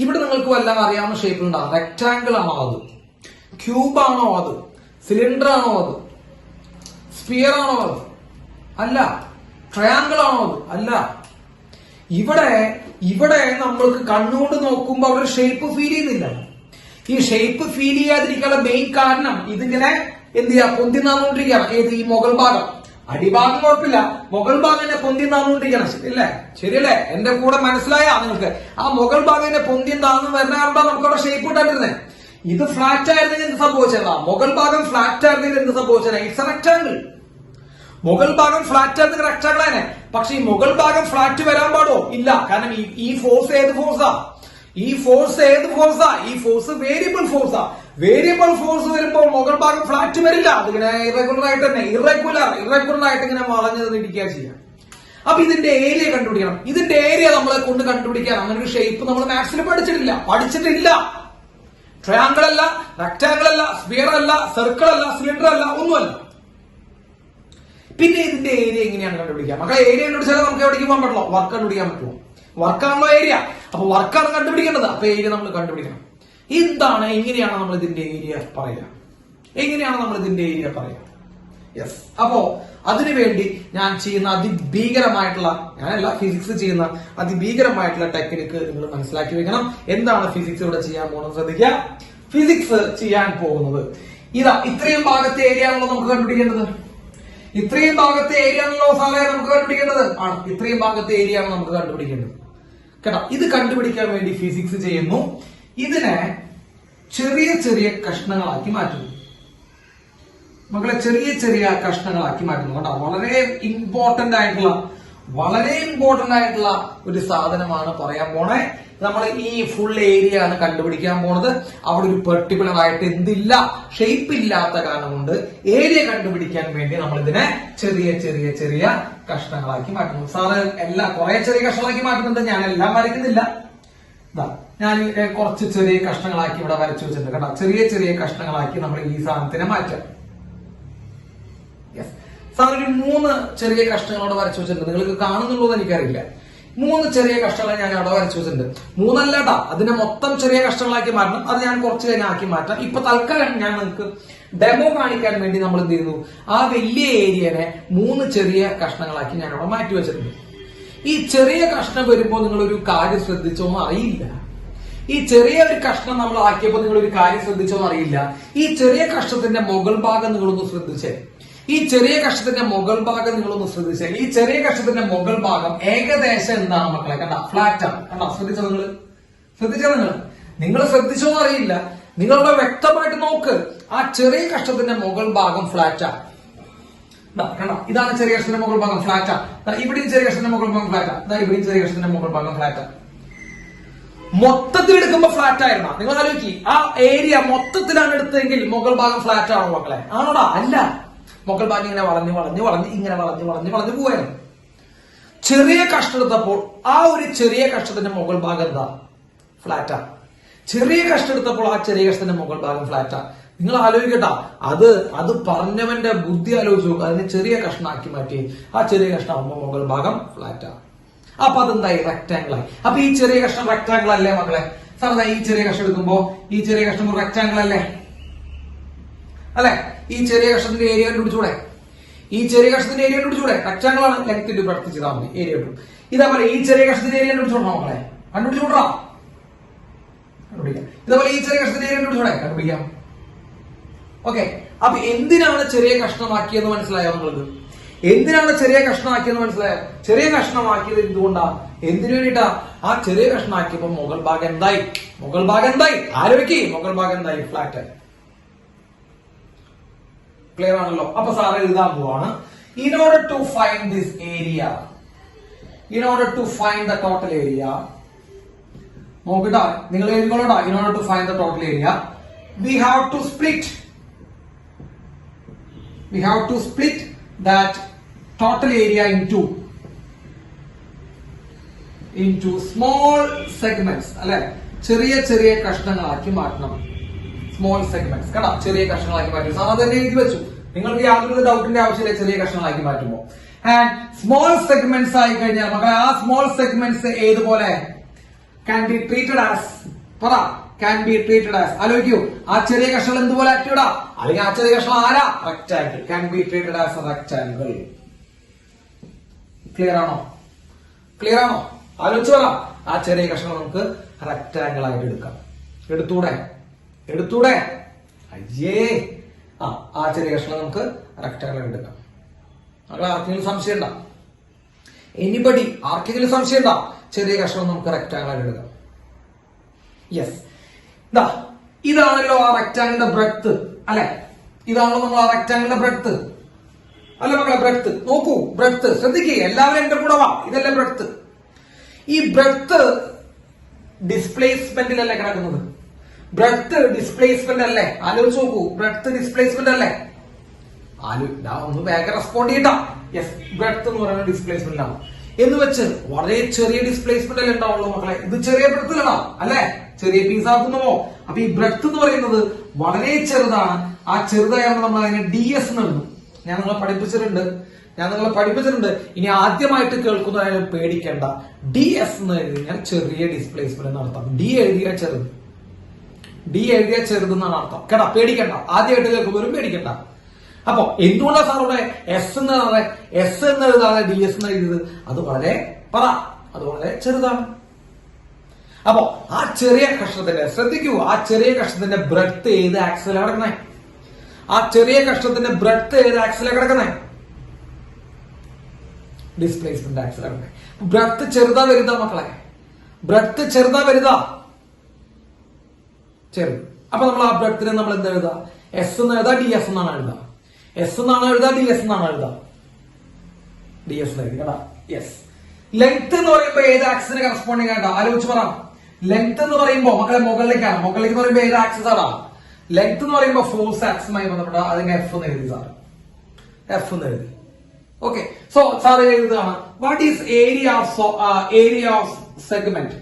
ഇവിടെ നിങ്ങൾക്ക് വല്ല അറിയാവുന്ന ഷേപ്പ് ഉണ്ടാവും. റെക്ടാങ്കിൾ ആണോ അത്? ക്യൂബ് ആണോ അത്? സിലിണ്ടർ ആണോ അത്? സ്ഫിയർ ആണോ അത്? അല്ല. ട്രയാങ്കിൾ ആണോ അത്? അല്ല. ഇവിടെ നമ്മൾക്ക് കണ്ണുകൊണ്ട് നോക്കുമ്പോൾ അവിടെ ഷേപ്പ് ഫീൽ ചെയ്യുന്നില്ല. ഈ ഷേപ്പ് ഫീൽ ചെയ്യാതിരിക്കാനുള്ള മെയിൻ കാരണം ഇതിങ്ങനെ എന്ത് ചെയ്യാ? പൊന്തി നാന്നുകൊണ്ടിരിക്കുകയാണ്. ഏത്? ഈ മുകൾ ഭാഗം. അടിഭാഗം കുഴപ്പമില്ല, മുകൾ ഭാഗം തന്നെ പൊന്തി നാന്നുകൊണ്ടിരിക്കണം. ശരിയല്ലേ? ശരിയല്ലേ? എന്റെ കൂടെ മനസ്സിലായാ നിങ്ങൾക്ക്? ആ മുകൾ ഭാഗം തന്നെ പൊന്തി താന്നു വരുന്ന കാരണം നമുക്ക് അവിടെ ഷേപ്പ് ഇട്ടാണ്ടിരുന്നേ. ഇത് ഫ്ലാറ്റ് ആയിരുന്നെങ്കിൽ എന്ത് സംഭവിച്ചതാ? മുകൾ ഭാഗം ഫ്ലാറ്റ് ആയിരുന്നെങ്കിൽ എന്ത് സംഭവിച്ചതാ? It's A rectangle. മുകൾ ഭാഗം ഫ്ലാറ്റ് ആയിരുന്നെങ്കിൽ റെക്ടാങ്കിൾ തന്നെ. പക്ഷെ ഈ മുകൾ ഭാഗം ഫ്ലാറ്റ് വരാൻ പാടോ? ഇല്ല. കാരണം ഈ ഫോഴ്സ് ഏത് ഫോഴ്സാ? ഈ ഫോഴ്സ് ഏത് ഫോഴ്സാ? ഈ ഫോഴ്സ് വേരിയബിൾ ഫോഴ്സാ. വേരിയബിൾ ഫോഴ്സ് വരുമ്പോൾ മുകൾ ഭാഗം ഫ്ലാറ്റ് വരില്ല. അതിങ്ങനെ ഇറഗുലർ ആയിട്ട് തന്നെ ഇറഗുലർ ആയിട്ട് ഇങ്ങനെ വളഞ്ഞു ഇരിക്കുക ചെയ്യാം. അപ്പൊ ഇതിന്റെ ഏരിയ കണ്ടുപിടിക്കണം. ഇതിന്റെ ഏരിയ നമ്മളെ കൊണ്ട് കണ്ടുപിടിക്കാൻ അങ്ങനെ ഒരു ഷേപ്പ് നമ്മൾ മാത്സിൽ പഠിച്ചിട്ടില്ല. ട്രയാങ്കിൾ അല്ല, റെക്ടാങ്കിൾ അല്ല, സ്ഫിയർ അല്ല, സർക്കിൾ അല്ല, സിലിണ്ടർ അല്ല, ഒന്നുമല്ല. പിന്നെ ഇതിന്റെ ഏരിയ എങ്ങനെയാണ് കണ്ടുപിടിക്കുക? മക്കളെ, ഏരിയ കണ്ടുപിടിച്ചാൽ നമുക്ക് എവിടേക്ക് പോകാൻ പറ്റുള്ളൂ? വർക്ക് കണ്ടുപിടിക്കാൻ പറ്റുമോ? വർക്കാണല്ലോ ഏരിയ. അപ്പൊ വർക്കാണ് കണ്ടുപിടിക്കേണ്ടത്. അപ്പൊ ഏരിയ നമ്മൾ കണ്ടുപിടിക്കണം. എങ്ങനെയാണ് നമ്മൾ ഇതിന്റെ ഏരിയ പറയുക? യെസ്. അപ്പോ അതിനുവേണ്ടി ഞാൻ ചെയ്യുന്ന അതിഭീകരമായിട്ടുള്ള, ഞാനല്ല ഫിസിക്സ് ചെയ്യുന്ന അതിഭീകരമായിട്ടുള്ള ടെക്നിക്ക് നിങ്ങൾ മനസ്സിലാക്കി വെക്കണം. എന്താണ് ഫിസിക്സ് ഇവിടെ ചെയ്യാൻ പോകുന്നത്? ശ്രദ്ധിക്കുക. ഫിസിക്സ് ചെയ്യാൻ പോകുന്നത് ഇത്രയും ഭാഗത്തെ ഏരിയ ആണല്ലോ നമുക്ക് കണ്ടുപിടിക്കേണ്ടത്. ഇത്രയും ഭാഗത്തെ ഏരിയ ആണല്ലോ സാറേ നമുക്ക് കണ്ടുപിടിക്കേണ്ടത്. ആണ്, ഇത്രയും ഭാഗത്തെ ഏരിയ ആണ് നമുക്ക് കണ്ടുപിടിക്കേണ്ടത് കേട്ടോ. ഇത് കണ്ടുപിടിക്കാൻ വേണ്ടി ഫിസിക്സ് ചെയ്യുന്നു. ഇതിനെ ചെറിയ ചെറിയ കഷ്ണങ്ങളാക്കി മാറ്റുന്നു. മക്കളെ, ചെറിയ കഷ്ണങ്ങളാക്കി മാറ്റുന്നു കേട്ടോ. വളരെ ഇമ്പോർട്ടന്റ് ആയിട്ടുള്ള ഒരു സാധനമാണ് പറയാൻ പോണേ. നമ്മൾ ഈ ഫുൾ ഏരിയ ആണ് കണ്ടുപിടിക്കാൻ പോണത്. അവിടെ ഒരു പെർട്ടിക്കുലർ ആയിട്ട് എന്തില്ല, ഷേപ്പ് ഇല്ലാത്ത കാരണം കൊണ്ട് ഏരിയ കണ്ടുപിടിക്കാൻ വേണ്ടി നമ്മൾ ഇതിനെ ചെറിയ കഷ്ണങ്ങളാക്കി മാറ്റുന്നു. സാറ് കുറെ ചെറിയ കഷ്ണങ്ങളാക്കി മാറ്റുന്നുണ്ട്. ഞാൻ എല്ലാം വരയ്ക്കുന്നില്ല. ഞാൻ കുറച്ച് ചെറിയ കഷ്ണങ്ങളാക്കി ഇവിടെ വരച്ചു വെച്ചിട്ടുണ്ട് കേട്ടോ. ചെറിയ കഷ്ണങ്ങളാക്കി നമ്മൾ ഈ സാധനത്തിനെ മാറ്റാം. സാർ ഒരു 3 ചെറിയ കഷ്ണങ്ങളോട് വരച്ചു വെച്ചിട്ടുണ്ട്. നിങ്ങൾക്ക് കാണുന്നുള്ളൂ എന്ന് എനിക്കറിയില്ല. 3 ചെറിയ കഷ്ണങ്ങൾ ഞാൻ അവിടെ വരച്ചു വെച്ചിട്ടുണ്ട്. 3 അല്ലടാ, അതിനെ മൊത്തം ചെറിയ കഷ്ണങ്ങളാക്കി മാറ്റണം. അത് ഞാൻ കുറച്ച് കഴിഞ്ഞ് ആക്കി മാറ്റാം. ഇപ്പൊ തൽക്കാലം ഞാൻ നിങ്ങൾക്ക് ഡെമോ കാണിക്കാൻ വേണ്ടി നമ്മൾ എന്ത് ചെയ്യുന്നു? ആ വലിയ ഏരിയനെ 3 ചെറിയ കഷ്ണങ്ങളാക്കി ഞാൻ അവിടെ മാറ്റി വെച്ചിട്ടുണ്ട്. ഈ ചെറിയ കഷ്ണം വരുമ്പോൾ നിങ്ങൾ ഒരു കാര്യം ശ്രദ്ധിച്ചോന്ന് അറിയില്ല. ഈ ചെറിയ ഒരു കഷ്ണം നമ്മൾ ആക്കിയപ്പോൾ നിങ്ങൾ ഒരു കാര്യം ശ്രദ്ധിച്ചോന്ന് അറിയില്ല. ഈ ചെറിയ കഷ്ണത്തിന്റെ മുകൾ ഭാഗം നിങ്ങളൊന്ന് ശ്രദ്ധിച്ചേ. ഈ ചെറിയ കഷ്ണത്തിന്റെ മുകൾ ഭാഗം നിങ്ങളൊന്ന് ശ്രദ്ധിച്ചേ. ഈ ചെറിയ കഷ്ണത്തിന്റെ മുകൾ ഭാഗം ഏകദേശം എന്താണ് മക്കളെ? കണ്ട, ഫ്ലാറ്റ് ആണ്. കണ്ട, ശ്രദ്ധിച്ചോ നിങ്ങൾ ശ്രദ്ധിച്ചോന്ന് അറിയില്ല. നിങ്ങളുടെ വ്യക്തമായിട്ട് നോക്ക്. ആ ചെറിയ കഷ്ണത്തിന്റെ മുകൾ ഭാഗം ഫ്ലാറ്റ് ആണ്. കണ്ട, ഇതാണ് ചെറിയ കഷ്ണത്തിന്റെ മുകൾ ഭാഗം ഫ്ലാറ്റ് ആണ്. ഇവിടെയും ചെറിയ കഷ്ണത്തിന്റെ മുകൾ ഭാഗം ഫ്ലാറ്റ് ആണ്. ഇവിടെയും ചെറിയ കഷ്ണത്തിന്റെ മുകൾ ഭാഗം ഫ്ലാറ്റ് ആണ്. മൊത്തത്തിൽ എടുക്കുമ്പോ ഫ്ലാറ്റ് ആയിരുന്ന നിങ്ങൾ ആലോചിക്കി. ആ ഏരിയ മൊത്തത്തിലാണ് എടുത്തെങ്കിൽ മുകൾ ഭാഗം ഫ്ലാറ്റ് ആണോ മക്കളെ? ആണോടാ? അല്ല. മുകൾ ഭാഗം ഇങ്ങനെ വളഞ്ഞ് ഇങ്ങനെ വളഞ്ഞ് പോവായിരുന്നു. ചെറിയ കഷ്ണം എടുത്തപ്പോൾ ആ ഒരു ചെറിയ കഷ്ണത്തിന്റെ മുകൾ ഭാഗം എന്താ? ഫ്ലാറ്റാ. ചെറിയ കഷ്ണം എടുത്തപ്പോൾ ആ ചെറിയ കഷ്ണത്തിന്റെ മുകൾ ഭാഗം ഫ്ലാറ്റാ. നിങ്ങൾ ആലോചിക്കട്ടാ, അത് പറഞ്ഞവന്റെ ബുദ്ധി ആലോചിച്ചു. അതിനെ ചെറിയ കഷ്ണമാക്കി മാറ്റി. ആ ചെറിയ കഷ്ണം ആകുമ്പോൾ മുകൾ ഭാഗം ഫ്ലാറ്റാ. അപ്പൊ അതെന്തായി? റെക്ടാംഗിൾ ആയി. അപ്പൊ ഈ ചെറിയ കഷ്ണം റെക്ടാംഗിൾ അല്ലേ മക്കളെ? സാധാരണ ഈ ചെറിയ കഷ്ണം എടുക്കുമ്പോ ഈ ചെറിയ കഷ്ണം ഒരു റെക്ടാംഗിൾ അല്ലേ? അല്ലെ? ഈ ചെറിയ കഷ്ണത്തിന്റെ ഏരിയ കണ്ടുപിടിച്ചൂടെ? ഈ ചെറിയ കഷ്ണത്തിന്റെ ഏരിയ കണ്ടുപിടിച്ചൂടെ? റെക്ടാംഗിൾ ആണ്. ലെങ്ത് ഇട്ട് പ്രവർത്തിച്ച് ചെയ്താൽ മതി, ഏരിയ കിട്ടും. ഇതേപോലെ ഈ ചെറിയ കഷ്ണത്തിന്റെ ഏരിയ കണ്ടുപിടിച്ചോളാം മക്കളെ. കണ്ടുപിടിച്ചോടാ, കണ്ടുപിടിക്കാം. ഇതേപോലെ ഈ ചെറിയ കഷ്ണത്തിന്റെ ഏരിയ കണ്ടുപിടിച്ചോടെ? കണ്ടുപിടിക്കാം. ഓക്കെ. അപ്പൊ എന്തിനാണ് ചെറിയ കഷ്ണമാക്കിയെന്ന് മനസ്സിലായോ നിങ്ങൾക്ക്? എന്തിനാണ് ചെറിയ കഷ്ണമാക്കിയെന്ന് മനസ്സിലായോ? ചെറിയ കഷ്ണമാക്കിയത് എന്തുകൊണ്ടാ? എന്തിനു വേണ്ടിട്ടാ? ആ ചെറിയ കഷ്ണമാക്കിയപ്പോ മുകൾ ഭാഗം എന്തായി? മുകൾ ഭാഗം എന്തായി? ആലോചിക്കേ. മുകൾ ഭാഗം എന്തായി? ഫ്ലാറ്റ്. ക്ലിയർ ആണല്ലോ? അപ്പൊ സാറ് എഴുതാൻ പോവാണ്. In order to find this area, in order to find the total area, നോക്കിട്ടാ നിങ്ങൾ എഴുതിക്കോളൂടാ. In order to find the total area we have to split that total area into small segments. അല്ലെ? ചെറിയ ചെറിയ കഷ്ണങ്ങളാക്കി മാറ്റണം. സ്മോൾ സെഗ്മെന്റ്സ് കേട്ടോ, ചെറിയ കഷ്ണങ്ങളാക്കി മാറ്റും. സാർ തന്നെ എഴുതി വെച്ചു. നിങ്ങൾക്ക് യാതൊരു ഡൗട്ടിന്റെ ആവശ്യമില്ല. ചെറിയ കഷ്ണങ്ങളാക്കി മാറ്റുമ്പോ ആൻഡ് സ്മോൾ സെഗ്മെന്റ്സ് ആയി കഴിഞ്ഞാൽ മക്കളെ ആ സ്മോൾ സെഗ്മെന്റ്സ് ഏതുപോലെ can be treated as, പറ, can be treated as. ആലോചിക്കൂ, ആ ചെറിയ കഷ്ണം എന്തുപോലെ ആക്ടിവിടാ? അല്ലെങ്കിൽ ആ ചെറിയ കഷ്ണം ആരാ? Rectangle. can be treated as a rectangle. Clear ആണോ? ക്ലിയർ ആണോ? ആലോചിച്ച് പറ. ആ ചെറിയ കഷ്ണം നമുക്ക് റെക്ടാംഗിൾ ആയിട്ട് എടുക്കാം. എടുത്തൂടെ? എടുത്തൂടെ? അയ്യേ. ആ ചെറിയ കഷ്ണം നമുക്ക് റെക്ടാംഗിൾ ആയിട്ട് എടുക്കാം. ആർക്കെങ്കിലും സംശയം ഉണ്ടോ? എനിബഡി? ആർക്കെങ്കിലും സംശയം ഉണ്ടോ? ചെറിയ കഷ്ണം നമുക്ക് റെക്ടാംഗിൾ ആയിട്ട് എടുക്കാം. യെസ്. ഇതാണല്ലോ ആ റെക്ടാംഗിളിന്റെ ബ്രെഡ്ത്ത് അല്ലെ? ഇതാണല്ലോ നമ്മൾ ആ റെക്ടാംഗിളിന്റെ ബ്രെഡ്ത്ത് അല്ലെ മക്കളെ? ബ്രെഡ്ത്ത് നോക്കൂ, ബ്രെഡ്ത്ത് ശ്രദ്ധിക്കുക. എല്ലാവരും എന്റെ കൂടെ വാ. ഇതല്ലേ ബ്രെഡ്ത്ത്. ഈ ബ്രെഡ്ത്ത് ഡിസ്പ്ലേസ്മെന്റിലല്ലേ കിടക്കുന്നത്? ബ്രെഡ്ത്ത് ഡിസ്പ്ലേസ്മെന്റ് അല്ലേ? ആലോചിച്ച് നോക്കൂ. ബ്രെഡ്ത്ത് ഡിസ്പ്ലേസ്മെന്റ് അല്ലേ? ഒന്ന് വേഗം റെസ്പോണ്ട് ചെയ്യട്ടാ. യെസ്, ബ്രെഡ്ത്ത് എന്ന് പറയുന്നത് ഡിസ്പ്ലേസ്മെന്റ് ആണ്. എന്ന് വെച്ച് വളരെ ചെറിയ ഡിസ്പ്ലേസ്മെന്റ് അല്ലേ ഉണ്ടാവുള്ളൂ മക്കളെ? ഇത് ചെറിയ ബ്രെഡ്ത്തിലാണോ? അല്ലെ? ചെറിയ പീസ് ആക്കുന്നുവോ? അപ്പൊ ഈ ബ്രെഡ്ത്ത് എന്ന് പറയുന്നത് വളരെ ചെറുതാണ്. ആ ചെറുതായാണ് നമ്മൾ അതിനെ DS എന്ന് എഴുതും. ഞാൻ നിങ്ങളെ പഠിപ്പിച്ചിട്ടുണ്ട്. ഇനി ആദ്യമായിട്ട് കേൾക്കുന്നതായാലും പേടിക്കേണ്ട. DS എന്ന് എഴുതി കഴിഞ്ഞാൽ ചെറിയ ഡിസ്പ്ലേസ്മെന്റ് എന്നർത്ഥം. D എഴുതിയ ചെറുതെന്നാണ് അർത്ഥം കേട്ടാ. പേടിക്കണ്ട. ആദ്യമായിട്ട് കേൾക്കുമ്പോഴും പേടിക്കണ്ട. അപ്പൊ എന്തുകൊണ്ടാണ് സാർ ഇവിടെ S എന്ന് എഴുതാതെ DS എന്ന് എഴുതിയത്? അത് വളരെ ചെറുതാണ്. അപ്പൊ ആ ചെറിയ കഷ്ണത്തിന്റെ, ശ്രദ്ധിക്കൂ, ആ ചെറിയ കഷ്ണത്തിന്റെ ബ്രെഡ്ത്ത് ഏത് ആക്സിലാണ് കിടക്കണേ? ആ ചെറിയ കഷ്ണത്തിന്റെ ബ്രെഡ്ത്ത് ഏത് ആക്സിലാണ് കിടക്കണേ? ഡിസ്പ്ലേസ്മെന്റ് ആക്സിലാണ് കിടക്കണേ. ബ്രെഡ്ത്ത് ചെറുതാ വലുതാ മക്കളെ? ബ്രെഡ്ത്ത് ചെറുതാ വലുതാ? ചെറുത്. അപ്പൊ നമ്മൾ ആ ബ്രെഡ്ത്തിനെ നമ്മൾ എന്താ എഴുതാ? S എന്ന് എഴുതാ? DS എന്നാണ് എഴുതാ? S എന്നാണ് എഴുതാ? DS എന്നാണ് എഴുതാ? DS എന്ന് എഴുതി കേട്ടാ. യെസ്. ലെങ്ത് എന്ന് പറയുമ്പോ ഏത് ആക്സിന് കറസ്പോണ്ടിങ് ആയിട്ടാ? ആലോചിച്ച് പറ. ലെങ്ത് എന്ന് പറയുമ്പോ മക്കളെ മുകളിലേക്ക് എന്ന് പറയുമ്പോ ഏത് ആക്സിസ് ആടാ? ലെങ്ത് എന്ന് പറയുമ്പോ ഫോഴ്സ് ആക്സുമായി ബന്ധപ്പെട്ട അതിന്റെ F എന്ന് എഴുതി സാർ. F എന്ന് എഴുതി. ഓക്കെ. സോ സാർ എഴുതുകയാണ്. What is area of segment?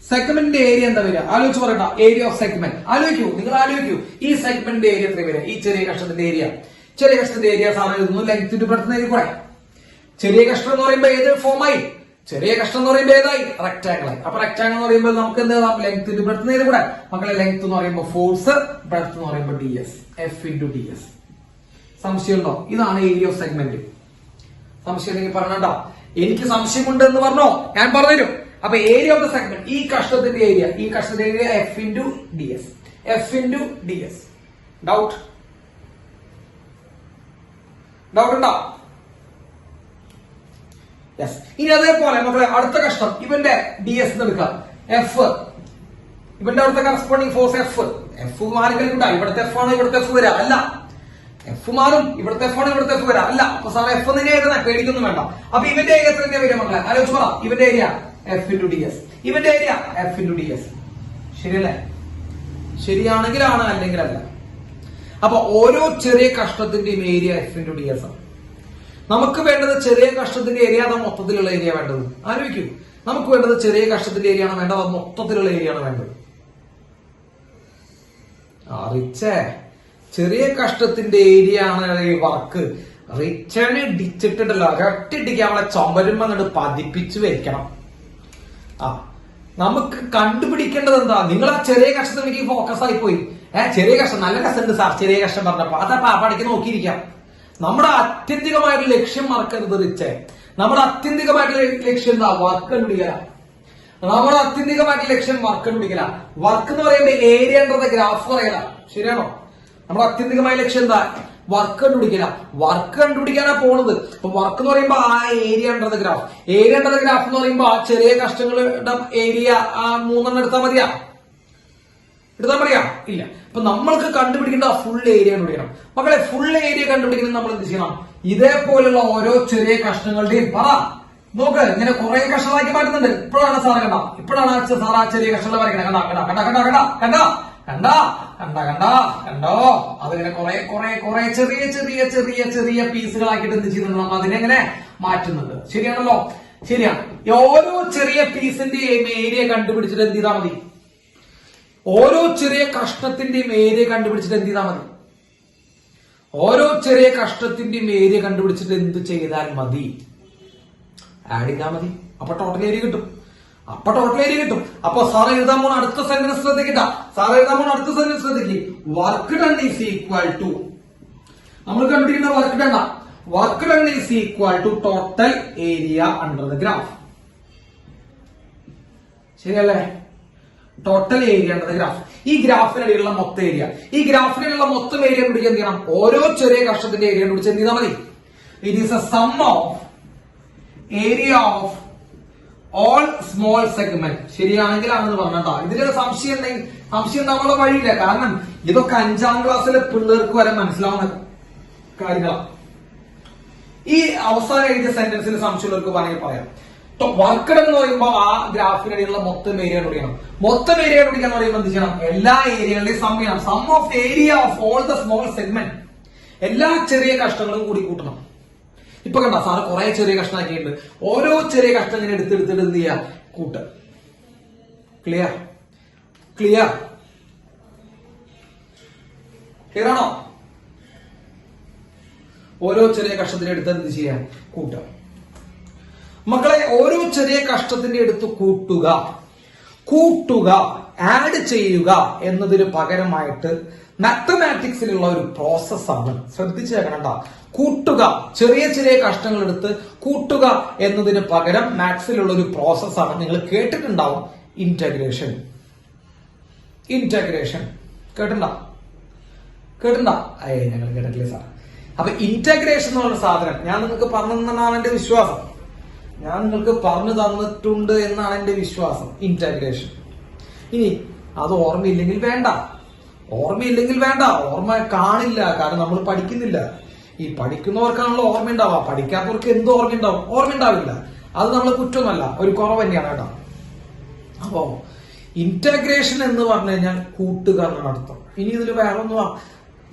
സെഗ്മെന്റിന്റെ ഏരിയ എന്താ വരിക? ആലോചിച്ച് പറയണ്ട. ഏരിയ ഓഫ് സെഗ്മെന്റ് നിങ്ങൾ ആലോചിക്കൂ. ഈ സെഗ്മെന്റിന്റെ ഏരിയ എത്ര വരിക? ഈ ചെറിയ കഷ്ണത്തിന്റെ ഏരിയ സാർ എഴുതുന്നു ലെങ്ത് ടു ബ്രെഡ്ത്ത് എഴുതി കൂടെ. ചെറിയ കഷ്ണം എന്ന് പറയുമ്പോ ഏത് ഫോമായി? ചെറിയ കഷ്ണം എന്ന് പറയുമ്പോ ഏതായി? റെക്ടാംഗിൾ ആയി. അപ്പൊ റെക്ടാംഗിൾ എന്ന് പറയുമ്പോൾ നമുക്ക് എന്ത് എഴുതാം? ലെങ്ത് ടു ബ്രെഡ്ത്ത് എഴുതി കൂടെ. മക്കളെ ലെങ്ത് എന്ന് പറയുമ്പോൾ ഫോഴ്സ്, ബ്രെഡ്ത്ത് എന്ന് പറയുമ്പോൾ DS. F into DS. സംശയമുണ്ടോ? ഇതാണ് ഏരിയ ഓഫ് സെഗ്മെന്റ്. സംശയം ഉണ്ടെങ്കിൽ പറഞ്ഞോ. എനിക്ക് സംശയമുണ്ട് എന്ന് പറഞ്ഞോ, ഞാൻ പറഞ്ഞുതരും. അപ്പൊ ഏരിയ ഓഫ് ദ സെഗ്മെന്റ്, ഈ കഷ്ണത്തിന്റെ area F into DS. Doubt ഉണ്ടോ? യെസ്. ഇനി അതേപോലെ മക്കളെ അടുത്ത കഷ്ണം ഇവന്റെ DS എന്ന് എടുക്കാം. F. ഇവന്റെ അടുത്ത കറസ്പോണ്ടിങ് ഫോഴ്സ് F മാറിക്കൽ കൂട്ടാ. ഇവിടുത്തെ F ആണ് ഇവിടുത്തെ F വരാ? അല്ല. F മാറും. ഇവിടുത്തെ F ആണ് ഇവിടുത്തെ F വരാ? അല്ല. അപ്പൊ സാർ F തന്നെ എഴുതണേ, പേടിക്കൊന്നും വേണ്ട. അപ്പൊ ഇവന്റെ ഏരിയ എത്ര തന്നെ വരിക മക്കളെ? ആലോചിച്ച് പറ. ഇവന്റെ ഏരിയ F into DS. ഇവന്റെ ഏരിയ F into DS. ശരിയല്ലേ? ശരിയാണെങ്കിൽ ആണ്, അല്ലെങ്കിൽ അല്ല. അപ്പൊ ഓരോ ചെറിയ കഷ്ണത്തിന്റെയും ഏരിയ F into DS ആണ്. നമുക്ക് വേണ്ടത് ചെറിയ കഷ്ടത്തിന്റെ ഏരിയ അതോ മൊത്തത്തിലുള്ള ഏരിയ വേണ്ടത്? ആലോചിക്കൂ. നമുക്ക് വേണ്ടത് ചെറിയ കഷ്ടത്തിന്റെ ഏരിയ ആണ് വേണ്ടത്, അത് മൊത്തത്തിലുള്ള ഏരിയ ആണ് വേണ്ടത്? റിച്ചേ, ചെറിയ കഷ്ടത്തിന്റെ ഏരിയ ആണ് ഈ വർക്ക്. റിച്ചനെ ഡിച്ചിട്ടുണ്ടല്ലോ, ഒറ്റടിക്ക് അവളെ ചുമരുമ്പോ അങ്ങോട്ട് പതിപ്പിച്ചു വെക്കണം. നമുക്ക് കണ്ടുപിടിക്കേണ്ടത് എന്താ? നിങ്ങൾ ആ ചെറിയ കഷ്ടത്തിലേക്ക് ഫോക്കസ് ആയി പോയി. ചെറിയ കഷ്ടം നല്ല കഷ്ടമുണ്ട് സാർ, ചെറിയ കഷ്ടം പറഞ്ഞപ്പോ അതാ പഠിക്ക് നോക്കിയിരിക്കാം. നമ്മുടെ ആത്യന്തികമായിട്ടുള്ള ലക്ഷ്യം മറക്കരുത് റിച്ചേ. നമ്മുടെ ആത്യന്തികമായിട്ടുള്ള ലക്ഷ്യം എന്താ? വർക്ക് കണ്ടുപിടിക്കല. നമ്മുടെ ആത്യന്തികമായിട്ടുള്ള ലക്ഷ്യം വർക്ക് കണ്ടുപിടിക്കല. വർക്ക് എന്ന് പറയുമ്പോൾ ഏരിയ അണ്ടർ ഗ്രാഫ് പറയല, ശരിയാണോ? നമ്മുടെ ആത്യന്തികമായ ലക്ഷ്യം എന്താ? വർക്ക് കണ്ടുപിടിക്കല. വർക്ക് കണ്ടുപിടിക്കാനാ പോണത്. അപ്പൊ വർക്ക് എന്ന് പറയുമ്പോൾ ആ area under graph. Area under graph എന്ന് പറയുമ്പോൾ ആ ചെറിയ കഷ്ടങ്ങളുടെ ഏരിയ ആ 3 എടുത്താൽ മതിയാ? ഇല്ല. അപ്പൊ നമ്മൾക്ക് കണ്ടുപിടിക്കേണ്ട ഫുൾ ഏരിയ കണ്ടുപിടിക്കണം. മക്കളെ, ഫുൾ ഏരിയ കണ്ടുപിടിക്കുന്നത് നമ്മൾ എന്ത് ചെയ്യണം? ഇതേപോലുള്ള ഓരോ ചെറിയ കഷ്ണങ്ങളുടെയും നോക്ക്, ഇങ്ങനെ കുറെ കഷ്ണങ്ങളാക്കി മാറ്റുന്നുണ്ട്. ഇപ്പോഴാണ് സാറ് ഇപ്പോഴാണ് സാർ ആ ചെറിയ കഷ്ണങ്ങൾ വരയ്ക്കണം. കണ്ടോ? അതിങ്ങനെ കുറെ ചെറിയ ചെറിയ ചെറിയ ചെറിയ പീസുകളാക്കിയിട്ട് എന്ത് ചെയ്യുന്നുണ്ട്? നമ്മൾ അതിനെങ്ങനെ മാറ്റുന്നുണ്ട്. ശരിയാണല്ലോ? ശരിയാണ്. ഓരോ ചെറിയ പീസിന്റെയും ഏരിയ കണ്ടുപിടിച്ചിട്ട് എന്ത് ചെയ്താൽ മതി? ഓരോ ചെറിയ കഷ്ണത്തിന്റെയും ഏരിയ കണ്ടുപിടിച്ചിട്ട് എന്ത് ചെയ്താൽ മതി? ഓരോ ചെറിയ കഷ്ണത്തിന്റെയും ഏരിയ കണ്ടുപിടിച്ചിട്ട് എന്ത് ചെയ്താൽ മതി? ആഡ് ചെയ്താൽ മതി. അപ്പൊ ടോട്ടൽ ഏരിയ കിട്ടും. അപ്പൊ സാർ എഴുതാൻ പോണ അടുത്ത സെന്റൻസ് ശ്രദ്ധിക്കട്ട. Work done is equal to, നമ്മൾ കണ്ടുപിടിക്കുന്ന work done is equal to total area under the graph. ശരിയല്ലേ? Total area under the graph. ഈ ഗ്രാഫിനിടയിലുള്ള മൊത്തം ഏരിയ, ഈ ഗ്രാഫിനിടയിലുള്ള മൊത്തം ഏരിയ കണ്ടുപിടിക്കാൻ എന്ത് ചെയ്യണം? ഓരോ ചെറിയ കഷ്ണത്തിന്റെ ഏരിയ കണ്ടുപിടിച്ച് എന്ത് ചെയ്താൽ മതി? It is a sum of area of all small segment. ശരിയാണെങ്കിൽ ആണെന്ന് പറഞ്ഞാ. ഇതിലൊരു സംശയം ഉണ്ടാവാനുള്ള വഴിയില്ല. കാരണം ഇതൊക്കെ 5ാം ക്ലാസ്സിലെ പിള്ളേർക്ക് വരെ മനസ്സിലാവുന്ന കാര്യങ്ങളാണ്. ഈ അവസാനം എഴുതിയ സെന്റൻസിൽ സംശയമുള്ളവർക്ക് വേണമെങ്കിൽ പറയാം. വർക്ക് എന്ന് പറയുമ്പോൾ ആ ഗ്രാഫിനിടയിലുള്ള മൊത്തം ഏരിയ കണ്ടുപിടിക്കണം. മൊത്തം ഏരിയ കണ്ടുപിടിക്കാൻ പറയുമ്പോൾ എന്ത് ചെയ്യണം? എല്ലാ ഏരിയകളുടെയും സം ചെയ്യണം. Sum of area of all the small segment. എല്ലാ ചെറിയ കഷ്ണങ്ങളും കൂടി കൂട്ടണം. ഇപ്പൊ കണ്ട സാറ് കുറെ ചെറിയ കഷ്ണമാക്കിയിട്ടുണ്ട്. ഓരോ ചെറിയ കഷ്ണം ഇങ്ങനെ എടുത്തെടുത്തിട്ട് എന്ത് ചെയ്യാ? കൂട്ട്. ക്ലിയർ ആണോ? ഓരോ ചെറിയ കഷ്ണത്തിന്റെ അടുത്ത് എന്ത് ചെയ്യാൻ? കൂട്ടുക. മക്കളെ, ഓരോ ചെറിയ കഷ്ടത്തിന്റെ അടുത്ത് കൂട്ടുക, ആഡ് ചെയ്യുക എന്നതിന് പകരമായിട്ട് മാത്തമാറ്റിക്സിലുള്ള ഒരു പ്രോസസ്സാണ്. ശ്രദ്ധിച്ചു കേൾക്കണ്ട. കൂട്ടുക, ചെറിയ ചെറിയ കഷ്ടങ്ങൾ എടുത്ത് കൂട്ടുക എന്നതിന് പകരം മാത്സിലുള്ള ഒരു പ്രോസസ്സാണ്. നിങ്ങൾ കേട്ടിട്ടുണ്ടാവും, ഇന്റഗ്രേഷൻ. കേട്ടിട്ടുണ്ടോ? ഞങ്ങൾ കേട്ടിട്ടില്ലേ സാർ? അപ്പൊ ഇന്റഗ്രേഷൻ എന്ന് പറഞ്ഞ സാധനം ഞാൻ നിങ്ങൾക്ക് പറഞ്ഞു തന്നാണ് എന്റെ വിശ്വാസം. എന്നാണ് എന്റെ വിശ്വാസം. ഇന്റഗ്രേഷൻ. ഇനി അത് ഓർമ്മയില്ലെങ്കിൽ വേണ്ട. ഓർമ്മ കാണില്ല. കാരണം നമ്മൾ പഠിക്കുന്നില്ല. ഈ പഠിക്കുന്നവർക്കാണല്ലോ ഓർമ്മ ഉണ്ടാവുക. പഠിക്കാത്തവർക്ക് എന്ത് ഓർമ്മ ഉണ്ടാവില്ല. അത് നമ്മൾ കുറ്റമല്ല, ഒരു കുറവ് തന്നെയാണ് കേട്ടോ. അപ്പോ ഇന്റഗ്രേഷൻ എന്ന് പറഞ്ഞു കഴിഞ്ഞാൽ കൂട്ടുക എന്നാണ് അർത്ഥം. ഇനി ഇതിൽ വേറെ ഒന്നും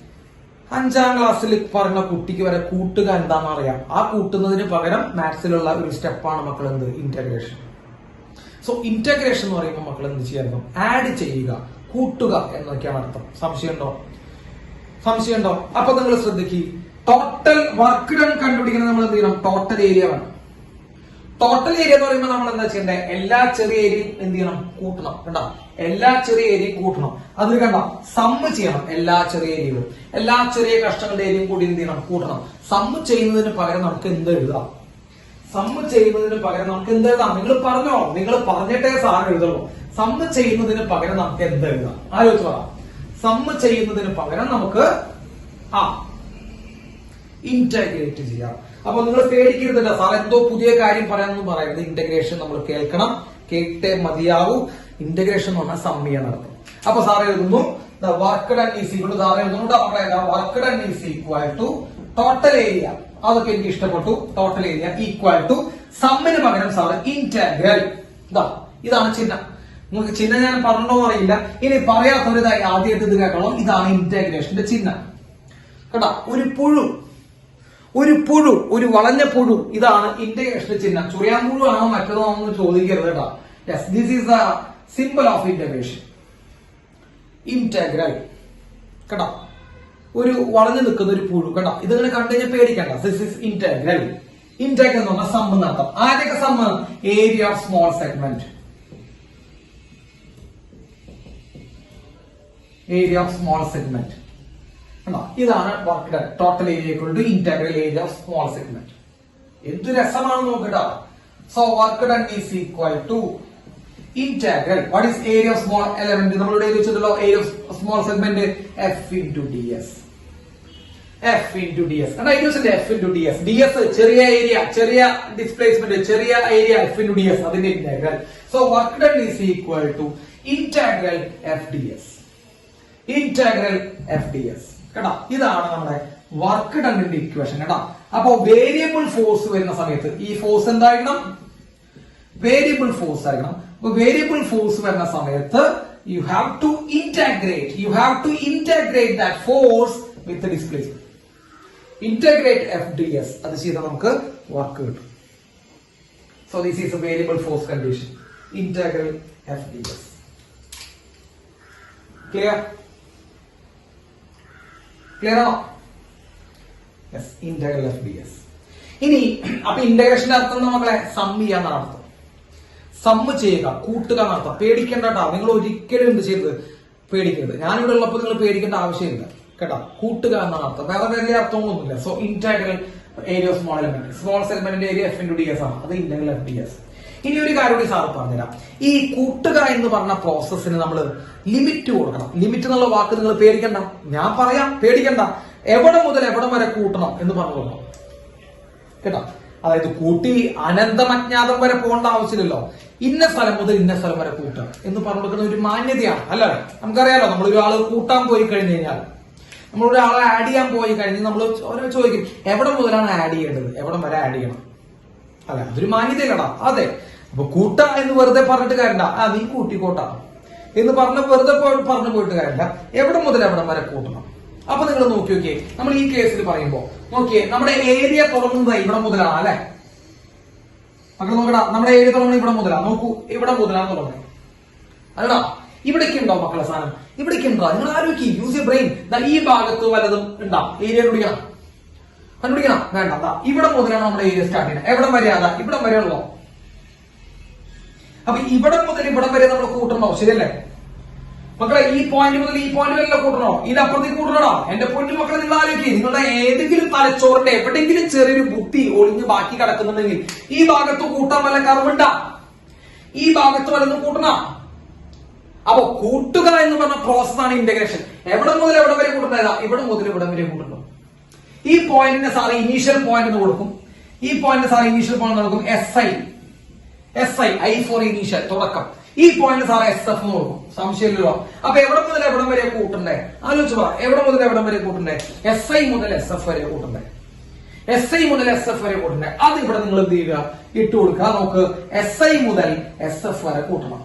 5ാം ക്ലാസ്സിൽ പറഞ്ഞ കുട്ടിക്ക് വരെ കൂട്ടുക എന്താണെന്ന് അറിയാം. ആ കൂട്ടുന്നതിന് പകരം മാത്സിലുള്ള ഒരു സ്റ്റെപ്പാണ് മക്കൾ എന്ത്? ഇന്റഗ്രേഷൻ. സോ ഇന്റഗ്രേഷൻ എന്ന് പറയുമ്പോൾ മക്കൾ എന്ത് ചെയ്യായിരുന്നു? ആഡ് ചെയ്യുക, കൂട്ടുക എന്നൊക്കെയാണ് അർത്ഥം. സംശയമുണ്ടോ? അപ്പൊ നിങ്ങൾ ശ്രദ്ധിക്കുക. ടോട്ടൽ വർക്ക് ഡൺ കണ്ടുപിടിക്കുന്നത് നമ്മൾ എന്ത് ചെയ്യണം? ടോട്ടൽ ഏരിയ വേണം. ടോട്ടൽ ഏരിയ എന്ന് പറയുമ്പോൾ നമ്മൾ എന്താ ചെയ്യേണ്ടത്? എല്ലാ ചെറിയ ഏരിയയും എന്ത് ചെയ്യണം? കൂട്ടണം. കണ്ടോ? എല്ലാ ചെറിയ ഏരിയയും കൂട്ടണം. അതിൽ കണ്ട സമ്മ് ചെയ്യണം. എല്ലാ ചെറിയ ഏരിയകളും, എല്ലാ ചെറിയ കഷ്ടങ്ങളുടെ ഏരിയയും കൂടി എന്ത് ചെയ്യണം? കൂട്ടണം. സമ്മ് ചെയ്യുന്നതിന് പകരം നമുക്ക് എന്ത് എഴുതാം? നിങ്ങൾ പറഞ്ഞോ? നിങ്ങൾ പറഞ്ഞിട്ടേ സാറ് എഴുതുള്ളൂ. സമ്മ് ചെയ്യുന്നതിന് പകരം നമുക്ക് എന്ത് എഴുതാം? ആലോചിച്ച് പറ. സമ്മ് ചെയ്യുന്നതിന് പകരം നമുക്ക് ഇന്റഗ്രേറ്റ് ചെയ്യാം. അപ്പൊ നിങ്ങൾ പേടിക്കരുതല്ല, സാർ എന്തോ പുതിയ കാര്യം പറയാനൊന്നും പറയരുത്. ഇന്റഗ്രേഷൻ നമ്മൾ കേട്ടേ മതിയാവൂ. ഇന്റഗ്രേഷൻ എന്ന് പറഞ്ഞാൽ സം ചെയ്യാൻ നടത്തും. അപ്പൊ സാർ എഴുതുന്നു work done is equal to total area. അതൊക്കെ എനിക്ക് ഇഷ്ടപ്പെട്ടു. ടോട്ടൽ ഏരിയ ഈക്വൽ ടു സമ്മിന് പകരം സാർ ഇന്റഗ്രൽ. ഇതാണ് ചിഹ്നം. നിങ്ങൾക്ക് ചിഹ്നം ഞാൻ പറഞ്ഞോ അറിയില്ല. ഇനി പറയാത്തവരിതായി ആദ്യമായിട്ട് ഇത് കേൾക്കണം. ഇതാണ് ഇന്റഗ്രേഷന്റെ ചിഹ്നം. കേട്ടോ? ഒരു ഒരു പുഴു, ഒരു വളഞ്ഞ പുഴു, ഇതാണ് ഇന്റഗ്രേഷൻ ചിഹ്നം. ചുറിയാൻ പുഴു ആണോ മറ്റേതോ എന്ന് ചോദിക്കരുത് കേട്ടോ. Yes, this is the simple of integration. Integral കേട്ടോ, ഒരു വളഞ്ഞു നിൽക്കുന്ന ഒരു പുഴു കേട്ടോ. ഇതിങ്ങനെ കണ്ടു കഴിഞ്ഞാൽ പേടിക്കണ്ട. This is integral. ഇന്റഗ്രൽ എന്ന് പറഞ്ഞാൽ സം എന്നർത്ഥം. ആദ്യമൊക്കെ sum area of small segment. Area of small segment ഇതാണ് work done. Total area to integral area of small segment. എന്ത് രസമാണ് നോക്കട്ടോ. So work done is equal to integral. What is area of small element? നമ്മളിവിടെ ചോദിച്ചല്ലോ area of small segment F into D S. F into D S. F into D S. D S ചെറിയ area, ചെറിയ displacement, ചെറിയ area, F into D S അതിന്റെ integral. So work done is equal to integral F D S. Integral F D S കേട്ടോ. ഇതാണ് നമ്മുടെ work ഡണ്ണിന്റെ equation കേട്ടോ. അപ്പോ വേരിയബിൾ ഫോഴ്സ് വരുന്ന സമയത്ത് ഈ ഫോഴ്സ് എന്തായിരിക്കണം? വേരിയബിൾ ഫോഴ്സ് ആയിരിക്കണം. അപ്പൊ വേരിയബിൾ ഫോഴ്സ് വരുന്ന സമയത്ത് you have to integrate that force with displacement. Integrate F D S. അത് ചെയ്താൽ നമുക്ക് വർക്ക് കിട്ടും. So this is a variable force condition. Integral F D S. Clear? Clear ആണോ? Yes, integral F D S. ഇനി അപ്പൊ ഇന്റഗ്രേഷന്റെ അർത്ഥം മക്കളെ സം ചെയ്യാന്നാണ് അർത്ഥം. സമ്മ് ചെയ്യുക, കൂട്ടുക എന്നർത്ഥം. പേടിക്കേണ്ട കേട്ടോ. നിങ്ങൾ ഒരിക്കലും എന്ത് ചെയ്തത് പേടിക്കരുത്. ഞാനിവിടെ ഉള്ളപ്പോൾ നിങ്ങൾ പേടിക്കേണ്ട ആവശ്യമില്ല കേട്ടോ. കൂട്ടുക എന്നാണ് അർത്ഥം, വേറെ വലിയ അർത്ഥങ്ങളൊന്നുമില്ല. So integral area of small element, small സെഗ്മെന്റിന്റെ area F into D S ആണ്. അത് ഇന്റഗ്രൽ എഫ് ഡി എസ്. ഇനി ഒരു കാര്യം കൂടി സാറ് പറഞ്ഞുതരാം. ഈ കൂട്ടുക എന്ന് പറഞ്ഞ പ്രോസസ്സിന് നമ്മൾ ലിമിറ്റ് കൊടുക്കണം. ലിമിറ്റ് എന്നുള്ള വാക്ക് നിങ്ങൾ പേടിക്കണ്ട, ഞാൻ പറയാം, പേടിക്കണ്ട. എവിടെ മുതൽ എവിടെ വരെ കൂട്ടണം എന്ന് പറഞ്ഞു കൊടുക്കണം കേട്ടോ. അതായത് കൂട്ടി അനന്തം അജ്ഞാതം വരെ പോകേണ്ട ആവശ്യമില്ലല്ലോ. ഇന്ന സ്ഥലം മുതൽ ഇന്ന സ്ഥലം വരെ കൂട്ടുക എന്ന് പറഞ്ഞു കൊടുക്കുന്ന ഒരു മാന്യതയാണ് അല്ലേ? നമുക്കറിയാലോ, നമ്മളൊരാള് കൂട്ടാൻ പോയി കഴിഞ്ഞു കഴിഞ്ഞാൽ, നമ്മളൊരാളെ ആഡ് ചെയ്യാൻ പോയി കഴിഞ്ഞ് നമ്മൾ ഓരോ ചോദിക്കും എവിടെ മുതലാണ് ആഡ് ചെയ്യേണ്ടത്, എവിടെ വരെ ആഡ് ചെയ്യണം അല്ലെ? അതൊരു മാന്യതയില്ലടാ. അതെ, അപ്പൊ കൂട്ട എന്ന് വെറുതെ പറഞ്ഞിട്ട് കാര്യമില്ല. നീ കൂട്ടിക്കോട്ടാ എന്ന് വെറുതെ പറഞ്ഞു പോയിട്ട് കാര്യമില്ല. എവിടെ മുതൽ എവിടെ വരെ കൂട്ടണം. അപ്പൊ നിങ്ങൾ നോക്കി നോക്കിയേ, നമ്മൾ ഈ കേസിൽ പറയുമ്പോ നോക്കിയേ, നമ്മുടെ ഏരിയ തുടങ്ങുന്നത് ഇവിടെ മുതലാണ് അല്ലെ? മക്കൾ നോക്കടാ, നമ്മുടെ ഏരിയ തുടങ്ങുന്നത് ഇവിടെ മുതലാണ്. നോക്കൂ, ഇവിടെ മുതലാണ് തുടങ്ങുന്നത് അല്ലടാ. ഇവിടേക്ക് ഉണ്ടോ മക്കളെ സാധനം? ഇവിടേക്ക് ഉണ്ടോ? നിങ്ങൾ ആലോചിക്കും, യൂസ് യർ ബ്രെയിൻ. ഈ ഭാഗത്ത് വല്ലതും ഉണ്ടാവും. ഏരിയ കണ്ടുപിടിക്കണം വേണ്ട. ഇവിടെ മുതലാണ് നമ്മുടെ ഏരിയ സ്റ്റാർട്ട് ചെയ്യുന്നത്. എവിടെ വരെ? അതാ ഇവിടം വരെ ഉള്ളോ. അപ്പൊ ഇവിടെ മുതൽ ഇവിടം വരെ നമ്മൾ കൂട്ടണോ? ശരിയല്ലേ മക്കളെ? ഈ പോയിന്റ് മുതൽ ഈ പോയിന്റ് വരെ കൂട്ടണോ? ഇതിനപ്പുറത്തേക്ക് കൂട്ടണോ? എന്റെ പൊന്നു മക്കളെ, നിങ്ങൾ ആലോചിക്കുക, നിങ്ങളുടെ ഏതെങ്കിലും തലച്ചോറിന്റെ എവിടെയെങ്കിലും ചെറിയൊരു ബുദ്ധി ഒളിഞ്ഞ് ബാക്കി കിടക്കുന്നുണ്ടെങ്കിൽ ഈ ഭാഗത്ത് കൂട്ടാൻ വല്ല കർവുണ്ടാ? ഈ ഭാഗത്ത് വല്ലതും കൂട്ടണ? അപ്പൊ കൂട്ടുക എന്ന് പറഞ്ഞ പ്രോസസ്സാണ് ഇന്റഗ്രേഷൻ. എവിടെ മുതൽ എവിടെ വരെ കൂട്ടുന്നതാ? ഇവിടെ മുതൽ ഇവിടെ വരെ കൂട്ടണം. ഈ പോയിന്റിന് സാറ് ഇനീഷ്യൽ പോയിന്റ് എന്ന് കൊടുക്കും. ഈ പോയിന്റ് സാർ ഇനീഷ്യൽ പോയിന്റ് കൊടുക്കും ഐ ഫോർ ഇനീഷ്യൽ, തുടക്കം. ഈ പോയിന്റ് സാർ എസ് എഫ് എന്ന് കൊടുക്കും. സംശയമില്ലല്ലോ. അപ്പൊ എവിടെ മുതൽ എവിടം വരെ കൂട്ടണ്ടേ? ആലോചിച്ച് പറ, എവിടെ മുതൽ എവിടം വരെ കൂട്ടണ്ടേ? എസ് ഐ മുതൽ എസ് എഫ് വരെ കൂട്ടണ്ടേ? എസ് ഐ മുതൽ എസ് എഫ് വരെ കൂട്ടണ്ടേ? അത് ഇവിടെ നിങ്ങൾ എന്ത് ചെയ്യുക, ഇട്ട് കൊടുക്കുക. നോക്ക്, എസ് ഐ മുതൽ എസ് എഫ് വരെ കൂട്ടണം.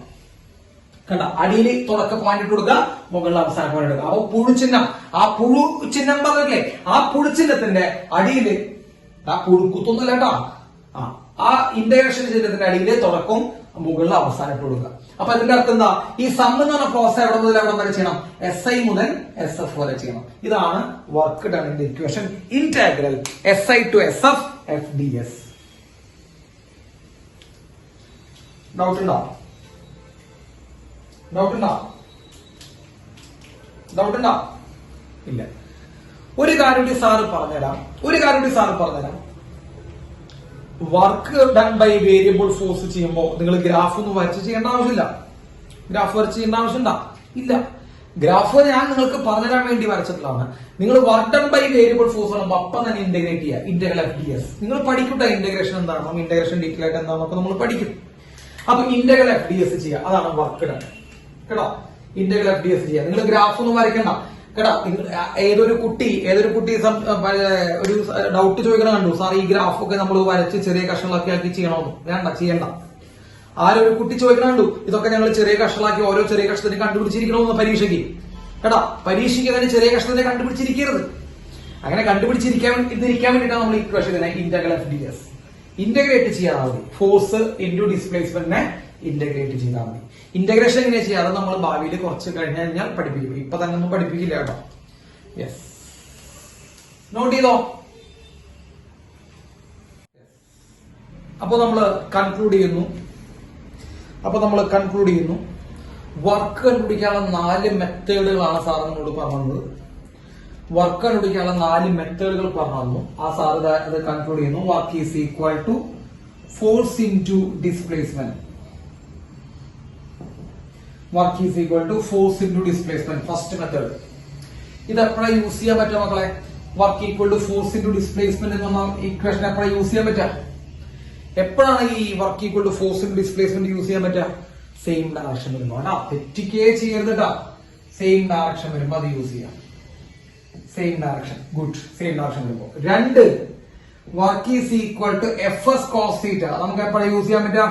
കണ്ട, അടിയിൽ തുടക്ക പോയിന്റ് ഇട്ട് കൊടുക്കുക, മുകളിൽ അവസാന പോയിന്റ് എടുക്കുക. അപ്പൊ പുഴുചിഹ്നം, ആ പുഴു ചിഹ്നം പറഞ്ഞില്ലേ, ആ പുഴുചിഹ്നത്തിന്റെ അടിയില് പുഴുക്കുത്തൊന്നുമില്ല കേട്ടോ. ആ ഇന്റഗ്രേഷൻ ചിഹ്നത്തിന്റെ അടിയിലെ തുടക്കവും മുകളിൽ അവസാനം ഇട്ട് കൊടുക്കുക. അപ്പൊ അതിന്റെ അർത്ഥം എന്താ? ഈ സം എന്ന് പറഞ്ഞ പ്രോസസ് എവിടെ മുതൽ എവിടെ വരെ ചെയ്യണം? എസ് ഐ മുതൽ എസ് എഫ് വരെ ചെയ്യണം. ഇതാണ് വർക്ക് ഡണ്ണിന്റെ equation. Integral S I to S F F D S. Doubt ഉണ്ടോ? ഇല്ല. ഒരു കാര്യം കൂടി സാറ് പറഞ്ഞുതരാം. Work done by variable force ചെയ്യുമ്പോൾ നിങ്ങൾ ഗ്രാഫ് ഒന്നും വരച്ച് ചെയ്യേണ്ട ആവശ്യമില്ല. ഇല്ല. ഗ്രാഫ് ഞാൻ നിങ്ങൾക്ക് പറഞ്ഞുതരാൻ വേണ്ടി വരച്ചിട്ടുള്ളതാണ്. നിങ്ങൾ work done by variable force ആകുമ്പോൾ അപ്പം തന്നെ ഇന്റഗ്രേറ്റ് ചെയ്യുക. ഇന്റഗ്രൽ എഫ് ഡി എസ് നിങ്ങൾ പഠിക്കട്ടെ. ഇന്റഗ്രേഷൻ എന്താണെന്നും ഇന്റഗ്രേഷൻ ഡീറ്റെയിൽ ആയിട്ട് എന്താണെന്നൊക്കെ നമ്മൾ പഠിക്കും. അപ്പൊ ഇന്റഗ്രൽ എഫ് ഡി എസ് ചെയ്യുക, അതാണ് വർക്ക് ഡൺ കേട്ടോ. ഇന്റഗ്രൽ എഫ് ഡി എസ് ചെയ്യുക. നിങ്ങൾ ഗ്രാഫ് ഒന്നും വരയ്ക്കണ്ട കേട്ടോ. ഏതൊരു കുട്ടി ഒരു ഡൗട്ട് ചോദിക്കണ കണ്ടു, സാർ ഈ ഗ്രാഫൊക്കെ നമ്മൾ വരച്ച് ചെറിയ കഷ്ണങ്ങളാക്കി ആക്കി ചെയ്യണമെന്ന്. ചെയ്യണ്ട. ആരൊരു കുട്ടി ചോദിക്കണ കണ്ടു, ഇതൊക്കെ ഞങ്ങൾ ചെറിയ കഷ്ണങ്ങളാക്കി ഓരോ ചെറിയ കഷ്ണത്തിന് കണ്ടുപിടിച്ചിരിക്കണമെന്ന് പരീക്ഷയ്ക്ക് കേട്ടോ. പരീക്ഷയ്ക്ക് തന്നെ ചെറിയ കഷ്ണത്തിനെ കണ്ടുപിടിച്ചിരിക്കരുത്. അങ്ങനെ കണ്ടുപിടിച്ചിരിക്കാൻ വേണ്ടിയിട്ടാണ് നമ്മൾ ഇക്വേഷൻ തന്നെ integral F D S. Integrate ചെയ്യാൻ മതി. ഫോഴ്സ് ഇൻറ്റു ഡിസ്പ്ലേസ്മെന്റിനെ ഇന്റഗ്രേറ്റ് ചെയ്താൽ മതി. ഇന്റഗ്രേഷൻ എങ്ങനെയാ ചെയ്യാതെ നമ്മൾ ഭാവിയിൽ കുറച്ച് കഴിഞ്ഞാൽ പഠിപ്പിക്കും. ഇപ്പൊ തന്നെ ഒന്നും പഠിപ്പിക്കില്ല കേട്ടോ. യെസ്, നോട്ട് ചെയ്തോ. അപ്പൊ നമ്മൾ കൺക്ലൂഡ് ചെയ്യുന്നു. വർക്ക് കണ്ടുപിടിക്കാനുള്ള 4 മെത്തേഡുകളാണ് സാർ നമ്മോട് പറഞ്ഞത്. വർക്ക് കണ്ടുപിടിക്കാനുള്ള 4 മെത്തേഡുകൾ പറഞ്ഞു. ആ സാർ അത് കൺക്ലൂഡ് ചെയ്യുന്നു. Work is equal to force into displacement. Work is equal to force into displacement, first method. ഇത് എപ്പോഴാണ് യൂസ് ചെയ്യാൻ പറ്റുക മക്കളെ? Work equal to force into displacement എന്ന് പറഞ്ഞ ഇക്വേഷൻ എപ്പോഴാണ് യൂസ് ചെയ്യാൻ പറ്റുക? എപ്പോഴാണ് ഈ work equal to force into displacement use ചെയ്യാൻ പറ്റുക? സെയിം ഡയറക്ഷൻ വരുമ്പോ. തെറ്റിക്കേ ചെയ്യരുത് കേട്ടോ. സെയിം ഡയറക്ഷൻ വരുമ്പോ അത് യൂസ് ചെയ്യാം. Same direction, good. Same direction വരുമ്പോ. 2, work is equal to F S cos theta. നമുക്ക് എപ്പോഴാണ് യൂസ് ചെയ്യാൻ പറ്റുക?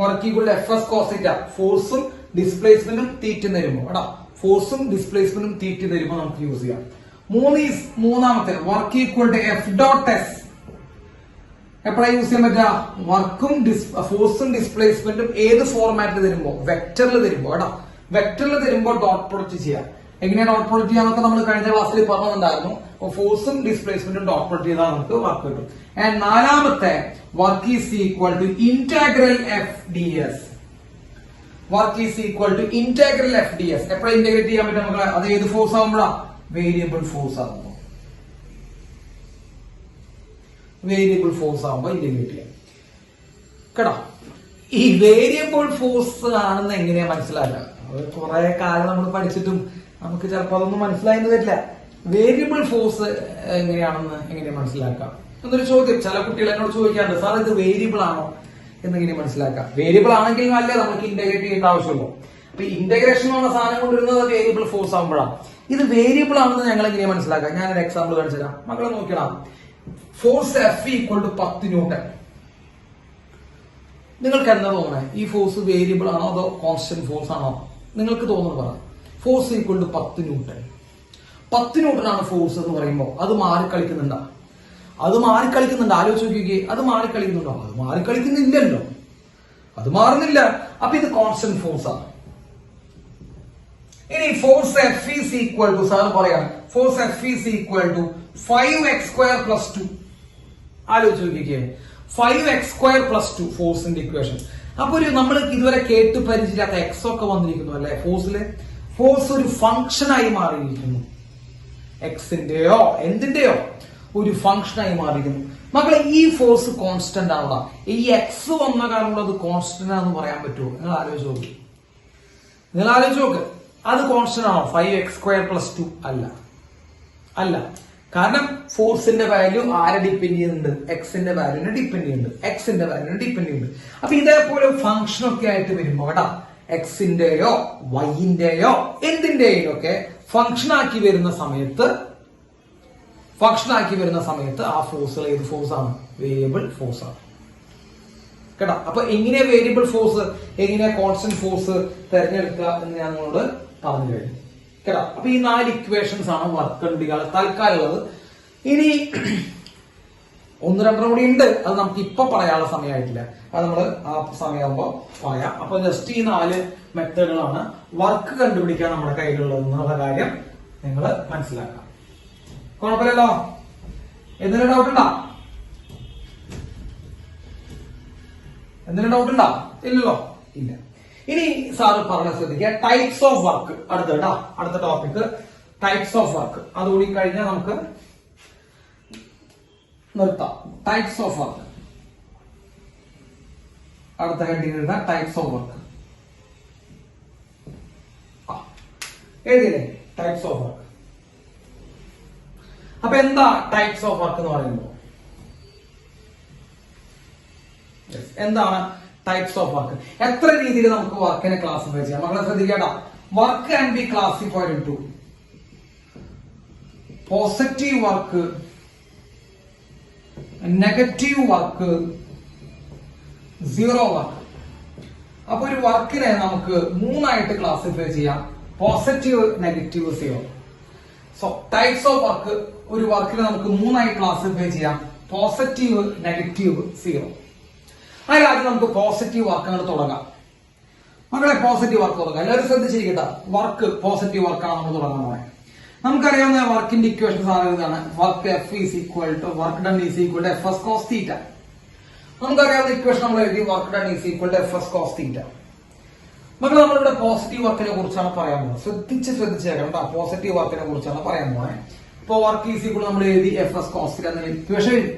Work equal to F S cos theta. ഫോഴ്സും ഡിസ്പ്ലേസ്മെന്റും തീറ്റ തരുമ്പോ കേട്ടോ. ഫോഴ്സും ഡിസ്പ്ലേസ്മെന്റും തീറ്റ തരുമ്പോ നമുക്ക് യൂസ് ചെയ്യാം. മൂന്നാമത്തെ work equal to F dot S. എപ്പോഴാണ് യൂസ് ചെയ്യാൻ പറ്റുക? വർക്കും ഫോഴ്സും ഡിസ്പ്ലേസ്മെന്റും ഏത് ഫോർമാറ്റിൽ തരുമ്പോ? വെക്ടറിൽ തരുമ്പോ കേട്ടോ. വെക്ടറിൽ തരുമ്പോ ഡോട്ട് പ്രൊഡക്റ്റ് ചെയ്യാം. എങ്ങനെയാണ് ഡോട്ട് പ്രൊഡക്റ്റ് ചെയ്യാന്നൊക്കെ നമ്മൾ കഴിഞ്ഞ ക്ലാസ്സിൽ പറഞ്ഞിട്ടുണ്ടായിരുന്നു. ഫോഴ്സും ഡിസ്പ്ലേസ്മെന്റും ഡോട്ട് പ്രൊഡക്റ്റ് ചെയ്താൽ നമുക്ക് വർക്ക് കിട്ടും. ആൻഡ് 4ാമത്തെ work is equal to integral F D S. Work is equal to integral F D S. എപ്പോഴാണ് ഇന്റഗ്രേറ്റ് ചെയ്യാൻ പറ്റും മക്കളെ? അത് ഏത് ഫോഴ്സ് ആകുമ്പോഴാ? വേരിയബിൾ ഫോഴ്സ് ആകുമ്പോ. വേരിയബിൾ ഫോഴ്സ് ആകുമ്പോ ഇന്റഗ്രേറ്റ് ചെയ്യാം കേട്ടോ. ഈ വേരിയബിൾ ഫോഴ്സ് ആണെന്ന് എങ്ങനെയാ മനസ്സിലാക്കുക? കുറെ കാലം നമ്മൾ പഠിച്ചിട്ടും നമുക്ക് ചിലപ്പോൾ അതൊന്നും മനസ്സിലായെന്ന് വരില്ല. വേരിയബിൾ ഫോഴ്സ് എങ്ങനെയാ മനസ്സിലാക്കാം എന്നൊരു ചോദ്യം ചില കുട്ടികൾ എന്നോട് ചോദിക്കാറുണ്ട്. സാർ ഇത് വേരിയബിൾ ആണോ എന്നെങ്ങനെ മനസ്സിലാക്കാം? വേരിയബിൾ ആണെങ്കിൽ അല്ലേ നമുക്ക് ഇന്റഗ്രേറ്റ് ചെയ്യേണ്ട ആവശ്യമുള്ളൂ. അപ്പൊ ഇന്റഗ്രേഷൻ എന്ന സാധനം കൊണ്ടുവരുന്നത് വേരിയബിൾ ഫോഴ്സ് ആകുമ്പോഴാണ്. ഇത് വേരിയബിൾ ആണെന്ന് ഞങ്ങൾ എങ്ങനെയാ മനസ്സിലാക്കാം? ഞാനൊരു എക്സാമ്പിൾ കാണിച്ചു തരാം. മക്കളെ നോക്കണം. Force F equal to 10 newton. നിങ്ങൾക്ക് എന്താ തോന്നണേ? ഈ ഫോഴ്സ് വേരിയബിൾ ആണോ അതോ കോൺസ്റ്റന്റ് ഫോഴ്സ് ആണോ? നിങ്ങൾക്ക് തോന്നുന്നു പറ. Force equal to 10 newton. 10 newton ആണ് ഫോഴ്സ് എന്ന് പറയുമ്പോൾ അത് മാറിക്കളിക്കുന്നുണ്ടോ? ആലോചിച്ച് നോക്കിയേ. അത് മാറിക്കളിക്കുന്നുണ്ടോ? അത് മാറിക്കളിക്കുന്നില്ലല്ലോ. അത് മാറുന്നില്ല. അപ്പൊ ഇത് കോൺസ്റ്റന്റ് ഫോഴ്സ് ആണ്. ഇനി force F is equal to, sir പറയാണ്, force F is equal to 5x² + 2. ആലോചിച്ച് നോക്കിയേ. 5x² + 2 ഫോഴ്സിന്റെ ഇക്വേഷൻ. അപ്പൊ നമ്മൾ ഇതുവരെ കേട്ട് പരിചയമില്ലാത്ത എക്സ് ഒക്കെ വന്നിരിക്കുന്നു അല്ലെ ഫോഴ്സില്. ഫോഴ്സ് ഒരു ഫംഗ്ഷനായി മാറിയിരിക്കുന്നു. എക്സിന്റെയോ എന്തിന്റെയോ ഒരു ഫംഗ്ഷനായി മാറിയിരിക്കുന്നു. മക്കളെ ഈ ഫോഴ്സ് കോൺസ്റ്റന്റ് ആണോ? ഈ എക്സ് വന്ന കാരണം അത് കോൺസ്റ്റന്റ് ആണെന്ന് പറയാൻ പറ്റുമോ? നിങ്ങൾ ആലോചിച്ച് നോക്ക്. അത് കോൺസ്റ്റന്റ് ആണോ? 5x² + 2 അല്ല. കാരണം ഫോഴ്സിന്റെ വാല്യൂ ആരെ ഡിപ്പെൻഡ് ചെയ്യുന്നുണ്ട്? എക്സിന്റെ വാല്യൂനെ ഡിപ്പെൻഡ് ചെയ്യുന്നുണ്ട്. അപ്പൊ ഇതേപോലെ ഫംഗ്ഷൻ ഒക്കെ ആയിട്ട് വരുമ്പോ കേട്ടാ, എക്സിന്റെയോ വൈന്റെയോ എന്തിന്റെയോ ഒക്കെ ഫംഗ്ഷൻ ആക്കി വരുന്ന സമയത്ത് ആ ഫോഴ്സുകൾ ഏത് ഫോഴ്സ് ആണ്? വേരിയബിൾ ഫോഴ്സ് ആണ് കേട്ടോ. അപ്പൊ എങ്ങനെയാ വേരിയബിൾ ഫോഴ്സ്, എങ്ങനെയാ കോൺസ്റ്റന്റ് ഫോഴ്സ് തെരഞ്ഞെടുക്കുക എന്ന് ഞാൻ നിങ്ങളോട് പറഞ്ഞു കഴിഞ്ഞു കേട്ടോ. അപ്പൊ ഈ 4 ഇക്വേഷൻസ് ആണ് വർക്ക് കണ്ടുപിടിക്കാൻ തൽക്കാലം ഉള്ളത്. ഇനി 1-2 കൂടി ഉണ്ട്. അത് നമുക്ക് ഇപ്പൊ പറയാനുള്ള സമയമായിട്ടില്ല. അത് നമ്മൾ ആ സമയമാകുമ്പോ പറയാം. അപ്പൊ ജസ്റ്റ് ഈ 4 മെത്തേഡുകളാണ് വർക്ക് കണ്ടുപിടിക്കാൻ നമ്മുടെ കയ്യിലുള്ളത് എന്നുള്ള കാര്യം നിങ്ങൾ മനസ്സിലാക്കാം. കുഴപ്പമില്ലല്ലോ? എന്തെങ്കിലും ഡൗട്ട് ഉണ്ടോ? ഇല്ലല്ലോ. ഇല്ല. ഇനി സാറ് പറഞ്ഞ ശ്രദ്ധിക്കുക. ടൈപ്സ് ഓഫ് വർക്ക് അടുത്ത ടോപ്പിക് ടൈപ്സ് ഓഫ് വർക്ക്. അതുകൂടി കഴിഞ്ഞാൽ നമുക്ക് നിർത്താം. ടൈപ്സ് ഓഫ് വർക്ക് അടുത്ത ഹെഡിങ് എഴുതാം. ടൈപ്സ് ഓഫ് വർക്ക് എഴുതിയില്ലേ? Types of work. അപ്പൊ എന്താ ടൈപ്സ് ഓഫ് വർക്ക് എന്ന് പറയുമ്പോൾ? എന്താണ് ടൈപ്സ് ഓഫ് വർക്ക്? എത്ര രീതിയിൽ നമുക്ക് വർക്കിനെ ക്ലാസിഫൈ ചെയ്യാം? മക്കളെ ശ്രദ്ധിക്കേണ്ട. Work can be classified into positive work, negative work, zero work. അപ്പൊ ഒരു വർക്കിനെ നമുക്ക് 3 ആയിട്ട് ക്ലാസിഫൈ ചെയ്യാം. Positive, negative, zero. So types of work, ഒരു വർക്കിനെ നമുക്ക് 3ആയി ക്ലാസിഫൈ ചെയ്യാം: പോസിറ്റീവ്, നെഗറ്റീവ്, സീറോ. അതിലാദ്യം നമുക്ക് പോസിറ്റീവ് വർക്ക് അങ്ങോട്ട് തുടങ്ങാം. മക്കളെ പോസിറ്റീവ് വർക്ക് തുടങ്ങാം. എല്ലാവരും ശ്രദ്ധിച്ചിരിക്കട്ടെ, വർക്ക് പോസിറ്റീവ് വർക്കാണ് നമ്മൾ തുടങ്ങാൻ പോകുന്നത്. നമുക്കറിയാവുന്ന വർക്കിന്റെ ഇക്വേഷൻ സാധനമാണ് work F is equal to work done is equal to F S cos theta. നമുക്കറിയാവുന്ന ഇക്വേഷൻ നമ്മൾ എഴുതി work done is equal to F S cos theta. മക്കൾ നമ്മളിവിടെ പോസിറ്റീവ് വർക്കിനെ കുറിച്ചാണ് പറയാൻ പോകുന്നത്. ശ്രദ്ധിച്ചേക്കണം, പോസിറ്റീവ് വർക്കിനെ കുറിച്ചാണ് പറയാൻ പോകുന്നത്. ഇപ്പൊ വർക്ക് ഈസ് ഈക്വൽ നമ്മൾ എഴുതി എഫ് എസ് കോസ് തീറ്റ എന്ന ഇക്വേഷൻ എഴുതി.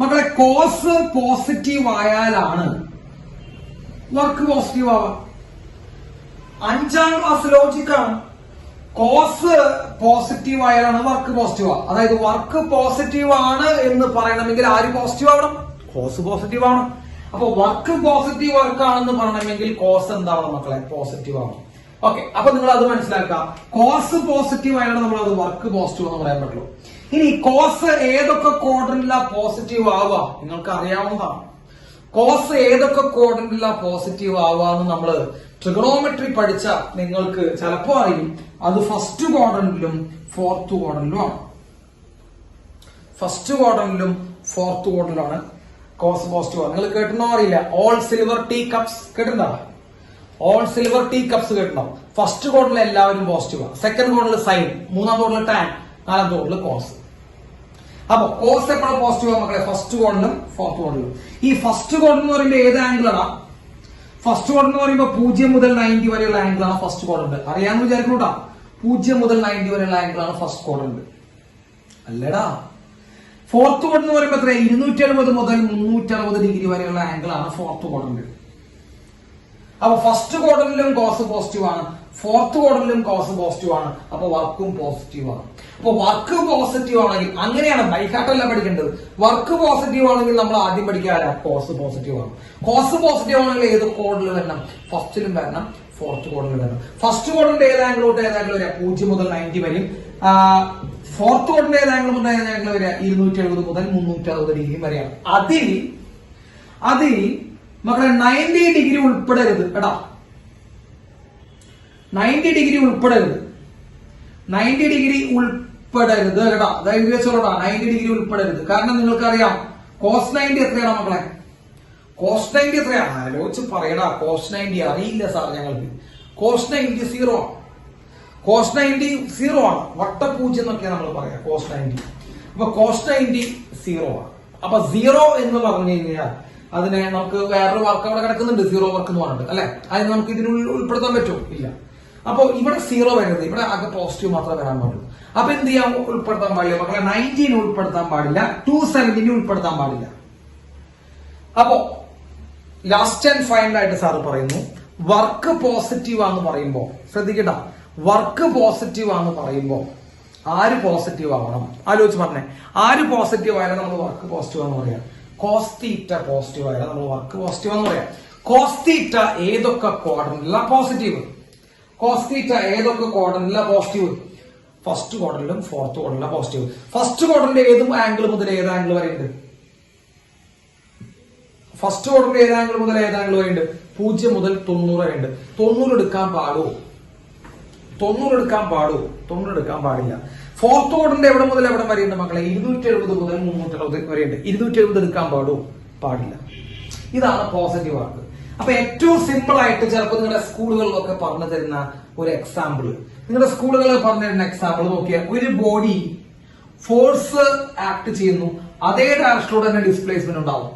മക്കളെ കോസ് പോസിറ്റീവ് ആയാലാണ് വർക്ക് പോസിറ്റീവ് ആവാം. 5ാം ക്ലാസ് ലോജിക്കാണ്. കോസ് പോസിറ്റീവ് ആയാലാണ് വർക്ക് പോസിറ്റീവ് ആവുക. അതായത് വർക്ക് പോസിറ്റീവ് ആണ് എന്ന് പറയണമെങ്കിൽ ആര് പോസിറ്റീവ് ആവണം? കോസ് പോസിറ്റീവ് ആവണം. അപ്പൊ വർക്ക് പോസിറ്റീവ് വർക്ക് ആണെന്ന് പറയണമെങ്കിൽ കോസ് എന്താവണം മക്കളെ? പോസിറ്റീവ് ആവണം. ഓക്കെ, അപ്പൊ നിങ്ങൾ അത് മനസ്സിലാക്കുക. കോസ് പോസിറ്റീവ് ആയാലും നമ്മൾ അത് വർക്ക് പോസിറ്റീവ് എന്ന് പറയാൻ പറ്റുള്ളൂ. ഇനി കോസ് ഏതൊക്കെ ക്വാഡ്രന്റിലാ പോസിറ്റീവ് ആവുക നിങ്ങൾക്ക് അറിയാവുന്നതാണ്. കോസ് ഏതൊക്കെ ക്വാഡ്രന്റിലാ പോസിറ്റീവ് ആവാന്ന് നമ്മള് ട്രിഗണോമെട്രി പഠിച്ച നിങ്ങൾക്ക് ചിലപ്പോ അറിയും. അത് ഫസ്റ്റ് ക്വാഡ്രന്റിലും ഫോർത്ത് ക്വാഡ്രന്റിലും ആണ്. ഫസ്റ്റ് ക്വാഡ്രന്റിലും ഫോർത്ത് ക്വാഡ്രന്റിലാണ് കോസ് പോസിറ്റീവ് ആണ്. നിങ്ങൾ കേട്ടിട്ടുണ്ടോ അറിയില്ല, ഓൾ സിൽവർ ടീ കപ്സ് കേട്ടിട്ടുണ്ടോ? ഓൾ സിൽവർ ടീ കപ്സ് കേട്ടിട്ടുണ്ടോ? ഫസ്റ്റ് ക്വാഡ്രന്റിൽ എല്ലാവരും പോസിറ്റീവ് ആണ്. സെക്കൻഡ് ക്വാഡ്രന്റിൽ സൈൻ, 3ാം ക്വാഡ്രന്റിൽ ടാൻ, 4ാം ക്വാഡ്രന്റിൽ കോസ്. അപ്പൊ കോസ് എപ്പോഴും പോസിറ്റീവ് ആണ് മക്കളെ? ഫസ്റ്റ് ക്വാഡ്രന്റിലും ഫോർത്ത് ക്വാഡ്രന്റിലും. ഈ ഫസ്റ്റ് ക്വാഡ്രന്റ് എന്ന് പറയുമ്പോൾ ഏത് ആംഗിൾ ആണ്? ഫസ്റ്റ് ക്വാഡ്രന്റ് എന്ന് പറയുമ്പോൾ 0 മുതൽ 90 വരെയുള്ള ആംഗിൾ ആണ് ഫസ്റ്റ് ക്വാഡ്രന്റ്. അറിയാമെന്ന് വിചാരിക്കണോട്ടാ. 0 മുതൽ 90 വരെയുള്ള ആംഗിൾ ആണ് ഫസ്റ്റ് ക്വാഡ്രന്റ്. അല്ലടാ, ഫോർത്ത് ക്വാഡ്രന്റ് എന്ന് പറയുമ്പോൾ എത്ര? 270 മുതൽ 360 ഡിഗ്രി വരെയുള്ള ആംഗിൾ ആണ് ഫോർത്ത് ക്വാഡ്രന്റ്. അപ്പൊ ഫസ്റ്റ് ക്വാഡ്രന്റിലും കോസ് പോസിറ്റീവ് ആണ്, ഫോർത്ത് ക്വാഡ്രന്റിലും കോസ് പോസിറ്റീവ് ആണ്. അപ്പൊ വർക്കും പോസിറ്റീവ് ആണ്. അപ്പൊ വർക്ക് പോസിറ്റീവ് ആണെങ്കിൽ അങ്ങനെയാണ്, ബൈഹാർട്ടല്ല പഠിക്കേണ്ടത്. വർക്ക് പോസിറ്റീവ് ആണെങ്കിൽ നമ്മൾ ആദ്യം പഠിക്കാറില്ല, കോസ് പോസിറ്റീവ് ആണ്. കോസ് പോസിറ്റീവ് ആണെങ്കിൽ ഏത് കോഡിൽ വരണം? ഫസ്റ്റിലും വരണം, ഫോർത്ത് ക്വാഡ്രന്റിൽ വരണം. ഫസ്റ്റ് ക്വാഡ്രന്റ് ഏത് ആംഗിൾ തൊട്ട് ഏത് ആംഗിൾ വരിക? 0 മുതൽ 90 വരെയും. ഫോർത്ത് ക്വാഡ്രന്റ് ഏത് ആംഗിൾ മുതൽ ഏത് ആംഗിൾ വരിക? 270 മുതൽ 360 ഡിഗ്രി വരെയാണ്. അതിൽ മക്കളെ 90 ഡിഗ്രി ഉൾപ്പെടരുത് കേട്ടാ. 90 ഡിഗ്രി ഉൾപ്പെടരുത്. 90 ഡിഗ്രി ഉൾപ്പെടരുത് കേട്ടാ. അതായത് വെച്ചോളൂടാ, 90 ഡിഗ്രി ഉൾപ്പെടരുത്. കാരണം നിങ്ങൾക്കറിയാം കോസ് 90 എത്രയാണ് മക്കളെ? കോസ് 90 എത്രയാണ്? ആലോചിച്ച് പറയടാ. കോസ് 90 അറിയില്ല സാർ ഞങ്ങൾക്ക്. കോസ് 90 0 ആണ്. കോസ് 90 0 ആണ്. വട്ടപൂജ്യം എന്നൊക്കെയാണ് നമ്മൾ പറയാം കോസ് 90. അപ്പൊ കോസ് 90 0 ആണ്. അപ്പൊ 0 എന്ന് പറഞ്ഞു കഴിഞ്ഞാൽ അതിനെ നമുക്ക് വേറൊരു വർക്ക് അവിടെ കിടക്കുന്നുണ്ട്, 0 വർക്ക് എന്ന് പറഞ്ഞിട്ട് അല്ലെ. അതിന് നമുക്ക് ഇതിനുള്ളിൽ ഉൾപ്പെടുത്താൻ പറ്റുമോ? ഇല്ല. അപ്പൊ ഇവിടെ 0 വരുന്നത്, ഇവിടെ ആകെ പോസിറ്റീവ് മാത്രമേ വരാൻ പാടുള്ളൂ. അപ്പൊ എന്ത് ചെയ്യാൻ ഉൾപ്പെടുത്താൻ പാടില്ല മക്കളെ? 90 ഉൾപ്പെടുത്താൻ പാടില്ല, 270 ഉൾപ്പെടുത്താൻ പാടില്ല. അപ്പോ ലാസ്റ്റ് ആൻഡ് ഫൈനൽ ആയിട്ട് സാറ് പറയുന്നു, വർക്ക് പോസിറ്റീവ് ആണെന്ന് പറയുമ്പോ ശ്രദ്ധിക്കട്ട, വർക്ക് പോസിറ്റീവ് ആണെന്ന് പറയുമ്പോ ആര് പോസിറ്റീവ് ആവണം? ആലോചിച്ച് പറഞ്ഞേ. ആര് പോസിറ്റീവ് ആയാലും നമ്മൾ വർക്ക് പോസിറ്റീവ് ആണെന്ന് പറയാം. കോസ് തീറ്റ പോസിറ്റീവ് ആയാലും നമ്മൾ വർക്ക് പോസിറ്റീവ് എന്ന് പറയാം. കോസ് തീറ്റ ഏതൊക്കെ ക്വാഡ്രന്റിലാ പോസിറ്റീവ്? കോസ് തീറ്റ ഏതൊക്കെ ക്വാഡ്രന്റിലാ പോസിറ്റീവ്? ഫസ്റ്റ് ക്വാഡ്രന്റിലും ഫോർത്ത് ക്വാഡ്രന്റിലും പോസിറ്റീവ്. ഫസ്റ്റ് ക്വാഡ്രന്റ് ഏത് ആംഗിൾ മുതൽ ഏത് ആംഗിൾ വരെ ഉണ്ട്? ഫസ്റ്റ് ക്വാഡ്രന്റ് ഏത് ആംഗിൾ മുതൽ ഏത് ആംഗിൾ വരെ ഉണ്ട്? 0 മുതൽ 90 വരെ ഉണ്ട്. 90 എടുക്കാൻ പാടുമോ? 90 എടുക്കാൻ പാടുമോ? 90 എടുക്കാൻ പാടില്ല. ഫോർത്ത് ക്വാഡ്രന്റ് എവിടെ മുതൽ എവിടെ വരെ ഉണ്ട് മക്കളെ? 270 മുതൽ 360 വരെ ഉണ്ട്. 270 എടുക്കാൻ പാടുമോ? പാടില്ല. ഇതാണ് പോസിറ്റീവ് വർക്ക്. അപ്പൊ ഏറ്റവും സിമ്പിൾ ആയിട്ട് ചിലപ്പോൾ നിങ്ങളുടെ സ്കൂളുകളിലൊക്കെ പറഞ്ഞു തരുന്ന ഒരു എക്സാമ്പിൾ, നിങ്ങളുടെ സ്കൂളുകളിൽ പറഞ്ഞു തരുന്ന എക്സാമ്പിൾ നോക്കിയാൽ, ഒരു ബോഡി ഫോഴ്സ് ആക്ട് ചെയ്യുന്നു, അതേ ഡയറക്ഷനിലൂടെ തന്നെ ഡിസ്പ്ലേസ്മെന്റ് ഉണ്ടാവും.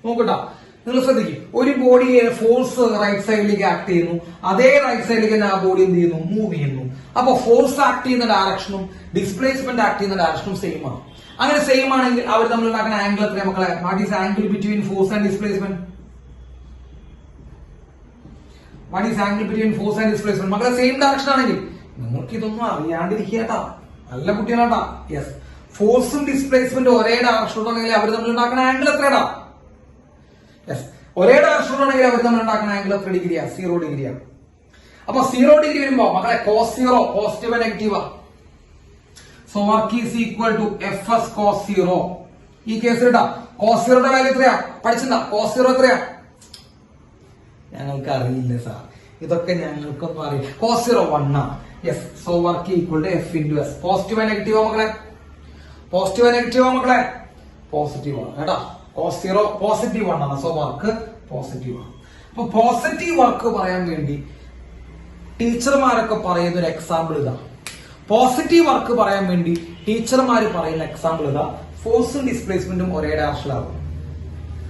നോക്കട്ടാ, നിങ്ങൾ ശ്രദ്ധിക്കും. ഒരു ബോഡി ഫോഴ്സ് റൈറ്റ് സൈഡിലേക്ക് ആക്ട് ചെയ്യുന്നു, അതേ റൈറ്റ് സൈഡിലേക്ക് തന്നെ ആ ബോഡി എന്ത് ചെയ്യുന്നു? മൂവ് ചെയ്യുന്നു. അപ്പൊ ഫോഴ്സ് ആക്ട് ചെയ്യുന്ന ഡയറക്ഷനും ഡിസ്പ്ലേസ്മെന്റ് ആക്ട് ചെയ്യുന്ന ഡയറക്ഷനും സെയിം ആണ്. അങ്ങനെ സെയിം ആണെങ്കിൽ അവർ തമ്മിൽ ഉണ്ടാക്കുന്ന ആംഗിൾ എത്രയാണ് മക്കളെ? What is angle between force and displacement? What is angle between force and displacement? മക്കളെ സെയിം ഡയറക്ഷൻ ആണെങ്കിൽ നിങ്ങൾക്ക് ഇതൊന്നും അറിയാണ്ടിരിക്കട്ടാ, നല്ല കുട്ടികളാട്ടാ. യെസ്, ഫോഴ്സും ഡിസ്പ്ലേസ്മെന്റും ഒരേ ഡയറക്ഷനിലാണെങ്കിൽ അവർ തമ്മിൽ ഉണ്ടാക്കുന്ന ആംഗിൾ എത്രയാടാ? യെസ്, ഒരേ ഡയറക്ഷനിലാണെങ്കിൽ അവർ തമ്മിൽ ഉണ്ടാക്കുന്ന ആംഗിൾ എത്ര ഡിഗ്രിയാണ്? 0 ഡിഗ്രിയാണ്. അപ്പൊ 0 ഡിഗ്രി വരുമ്പോ മക്കളെ കോസ് 0 പോസിറ്റീവ് നെഗറ്റീവാ. So work is equal to F S cos 0. ഈ കേസിൽ ഇട്ടാ കോസ് 0യുടെ വാല്യൂ എത്രയാ? പഠിച്ചിട്ടുണ്ടാ? കോസ് 0 എത്രയാ? ഞങ്ങൾക്ക് അറിയില്ല സാർ, ഇതൊക്കെ ഞങ്ങൾക്കൊന്നും അറിയില്ല. കോസ് 0 1 ആണ്, yes. So work equal to F into S. Positive and negative മക്കളെ, പോസിറ്റീവ് ആൻഡ് നെഗറ്റീവ് മക്കളെ, പോസിറ്റീവ് ആണ് കേട്ടോ. കോസ് 0 പോസിറ്റീവ് ആണ്. സോ വർക്ക് പോസിറ്റീവ് ആണ്. അപ്പൊ പോസിറ്റീവ് വർക്ക് പറയാൻ വേണ്ടി ടീച്ചർമാരൊക്കെ പറയുന്ന ഒരു എക്സാമ്പിൾ ഇതാ. പോസിറ്റീവ് വർക്ക് പറയാൻ വേണ്ടി ടീച്ചർമാർ പറയുന്ന എക്സാമ്പിൾ ഇതാ. ഫോഴ്സും ഡിസ്പ്ലേസ്മെന്റും ഒരേ ഡയറക്ഷനിലാകും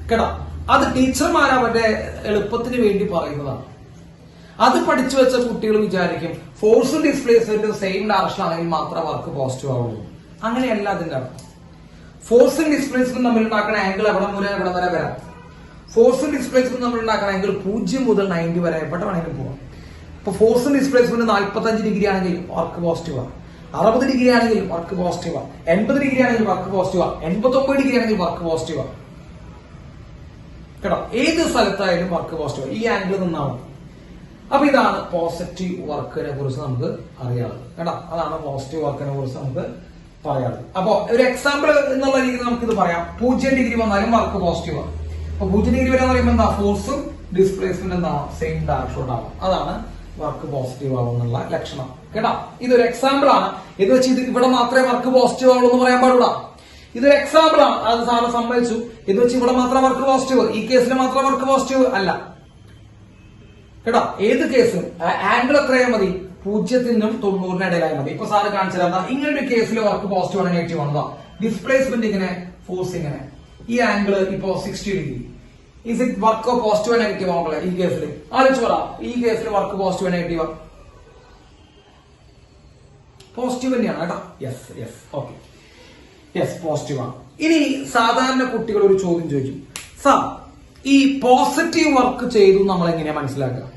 കേട്ടോ. അത് ടീച്ചർമാർ അവരുടെ എളുപ്പത്തിന് വേണ്ടി പറയുന്നതാണ്. അത് പഠിച്ചു വെച്ച കുട്ടികൾ വിചാരിക്കും ഫോഴ്സും ഡിസ്പ്ലേസ്മെന്റും സെയിം ഡയറക്ഷനിലാണെങ്കിൽ മാത്രമേ വർക്ക് പോസിറ്റീവ് ആവുള്ളൂ. അങ്ങനെയല്ല അതിന്റെ അർത്ഥം. ഫോഴ്സും ഡിസ്പ്ലേസ്മെന്റും തമ്മിൽ ഉണ്ടാക്കുന്ന ആംഗിൾ എവിടെ മുതൽ എവിടെ വരെ വരാം. ഫോഴ്സും ഡിസ്പ്ലേസ്മെന്റും തമ്മിൽ ഉണ്ടാക്കുന്ന ആംഗിൾ 0 മുതൽ 90 വരെ എവിടെ വേണമെങ്കിലും പോകാം. ഇപ്പൊ ഫോഴ്സും ഡിസ്പ്ലേസ്മെന്റ് 45 ഡിഗ്രി ആണെങ്കിൽ വർക്ക് പോസിറ്റീവ് ആണ്, 60 ഡിഗ്രി ആണെങ്കിൽ വർക്ക് പോസിറ്റീവ് ആണ്, 80 ഡിഗ്രി ആണെങ്കിൽ വർക്ക് പോസിറ്റീവ് ആണ്, 89 ഡിഗ്രി ആണെങ്കിൽ വർക്ക് പോസിറ്റീവ് ആണ് കേട്ടോ. ഏത് സ്ഥലത്തായാലും വർക്ക് പോസിറ്റീവ്. ഈ ആംഗിൾ നിന്നാണ്. അപ്പൊ ഇതാണ് പോസിറ്റീവ് വർക്കിനെ കുറിച്ച് നമുക്ക് അറിയാറ് കേട്ടോ. അതാണ് പോസിറ്റീവ് വർക്കിനെ കുറിച്ച് നമുക്ക് പറയാറ്. അപ്പൊ ഒരു എക്സാമ്പിൾ എന്നുള്ള രീതിയിൽ നമുക്കിത് പറയാം. 0 ഡിഗ്രി വന്നാലും വർക്ക് പോസിറ്റീവ് ആണ്. അപ്പൊ 0 ഡിഗ്രി വരെ പറയുമ്പോൾ എന്താ, ഫോഴ്സും ഡിസ്പ്ലേസ്മെന്റ് എന്താണ്, സെയിം ഡയറക്ഷനിലാവും. അതാണ് വർക്ക് പോസിറ്റീവ് ആവുന്നുള്ള ലക്ഷണം കേട്ടോ. ഇതൊരു എക്സാമ്പിൾ ആണ്. ഇത് വെച്ച് ഇത് ഇവിടെ മാത്രമേ വർക്ക് പോസിറ്റീവ് ആവുള്ളൂ എന്ന് പറയാൻ പാടില്ല. ഇതൊരു എക്സാമ്പിൾ ആണ്, അത് സാറ് സമ്മതിച്ചു. ഇത് വെച്ച് ഇവിടെ മാത്രം വർക്ക് പോസിറ്റീവ്, ഈ കേസിൽ മാത്രം വർക്ക് പോസിറ്റീവ് അല്ല കേട്ടോ. ഏത് കേസിലും ആംഗിൾ എത്രയാ മതി, 0-നും 90-നും ഇടയിലായി മതി. ഇപ്പൊ സാറ് കാണിച്ചു തരാം. ഇങ്ങനെ ഒരു കേസിൽ വർക്ക് പോസിറ്റീവ് ആണ്, നെഗറ്റീവ് ആണോ. ഡിസ്പ്ലേസ്മെന്റ് ഇങ്ങനെ, ഫോഴ്സ് ഇങ്ങനെ. ഈ ആംഗിൾ ഇപ്പോ 60 degree. Is it work positive negative ആവുമ്പോൾ ഈ കേസിൽ ആലോചിച്ച് പറ. ഈ കേസിൽ വർക്ക് പോസിറ്റീവ് നെഗറ്റീവ് പോസിറ്റീവ് തന്നെയാണ് കേട്ടോ. Yes yes okay yes positive ആണ്. ഇനി സാധാരണ കുട്ടികൾ ഒരു ചോദ്യം ചോദിക്കും, സാർ ഈ പോസിറ്റീവ് വർക്ക് ചെയ്തു നമ്മൾ എങ്ങനെയാ മനസ്സിലാക്കുക?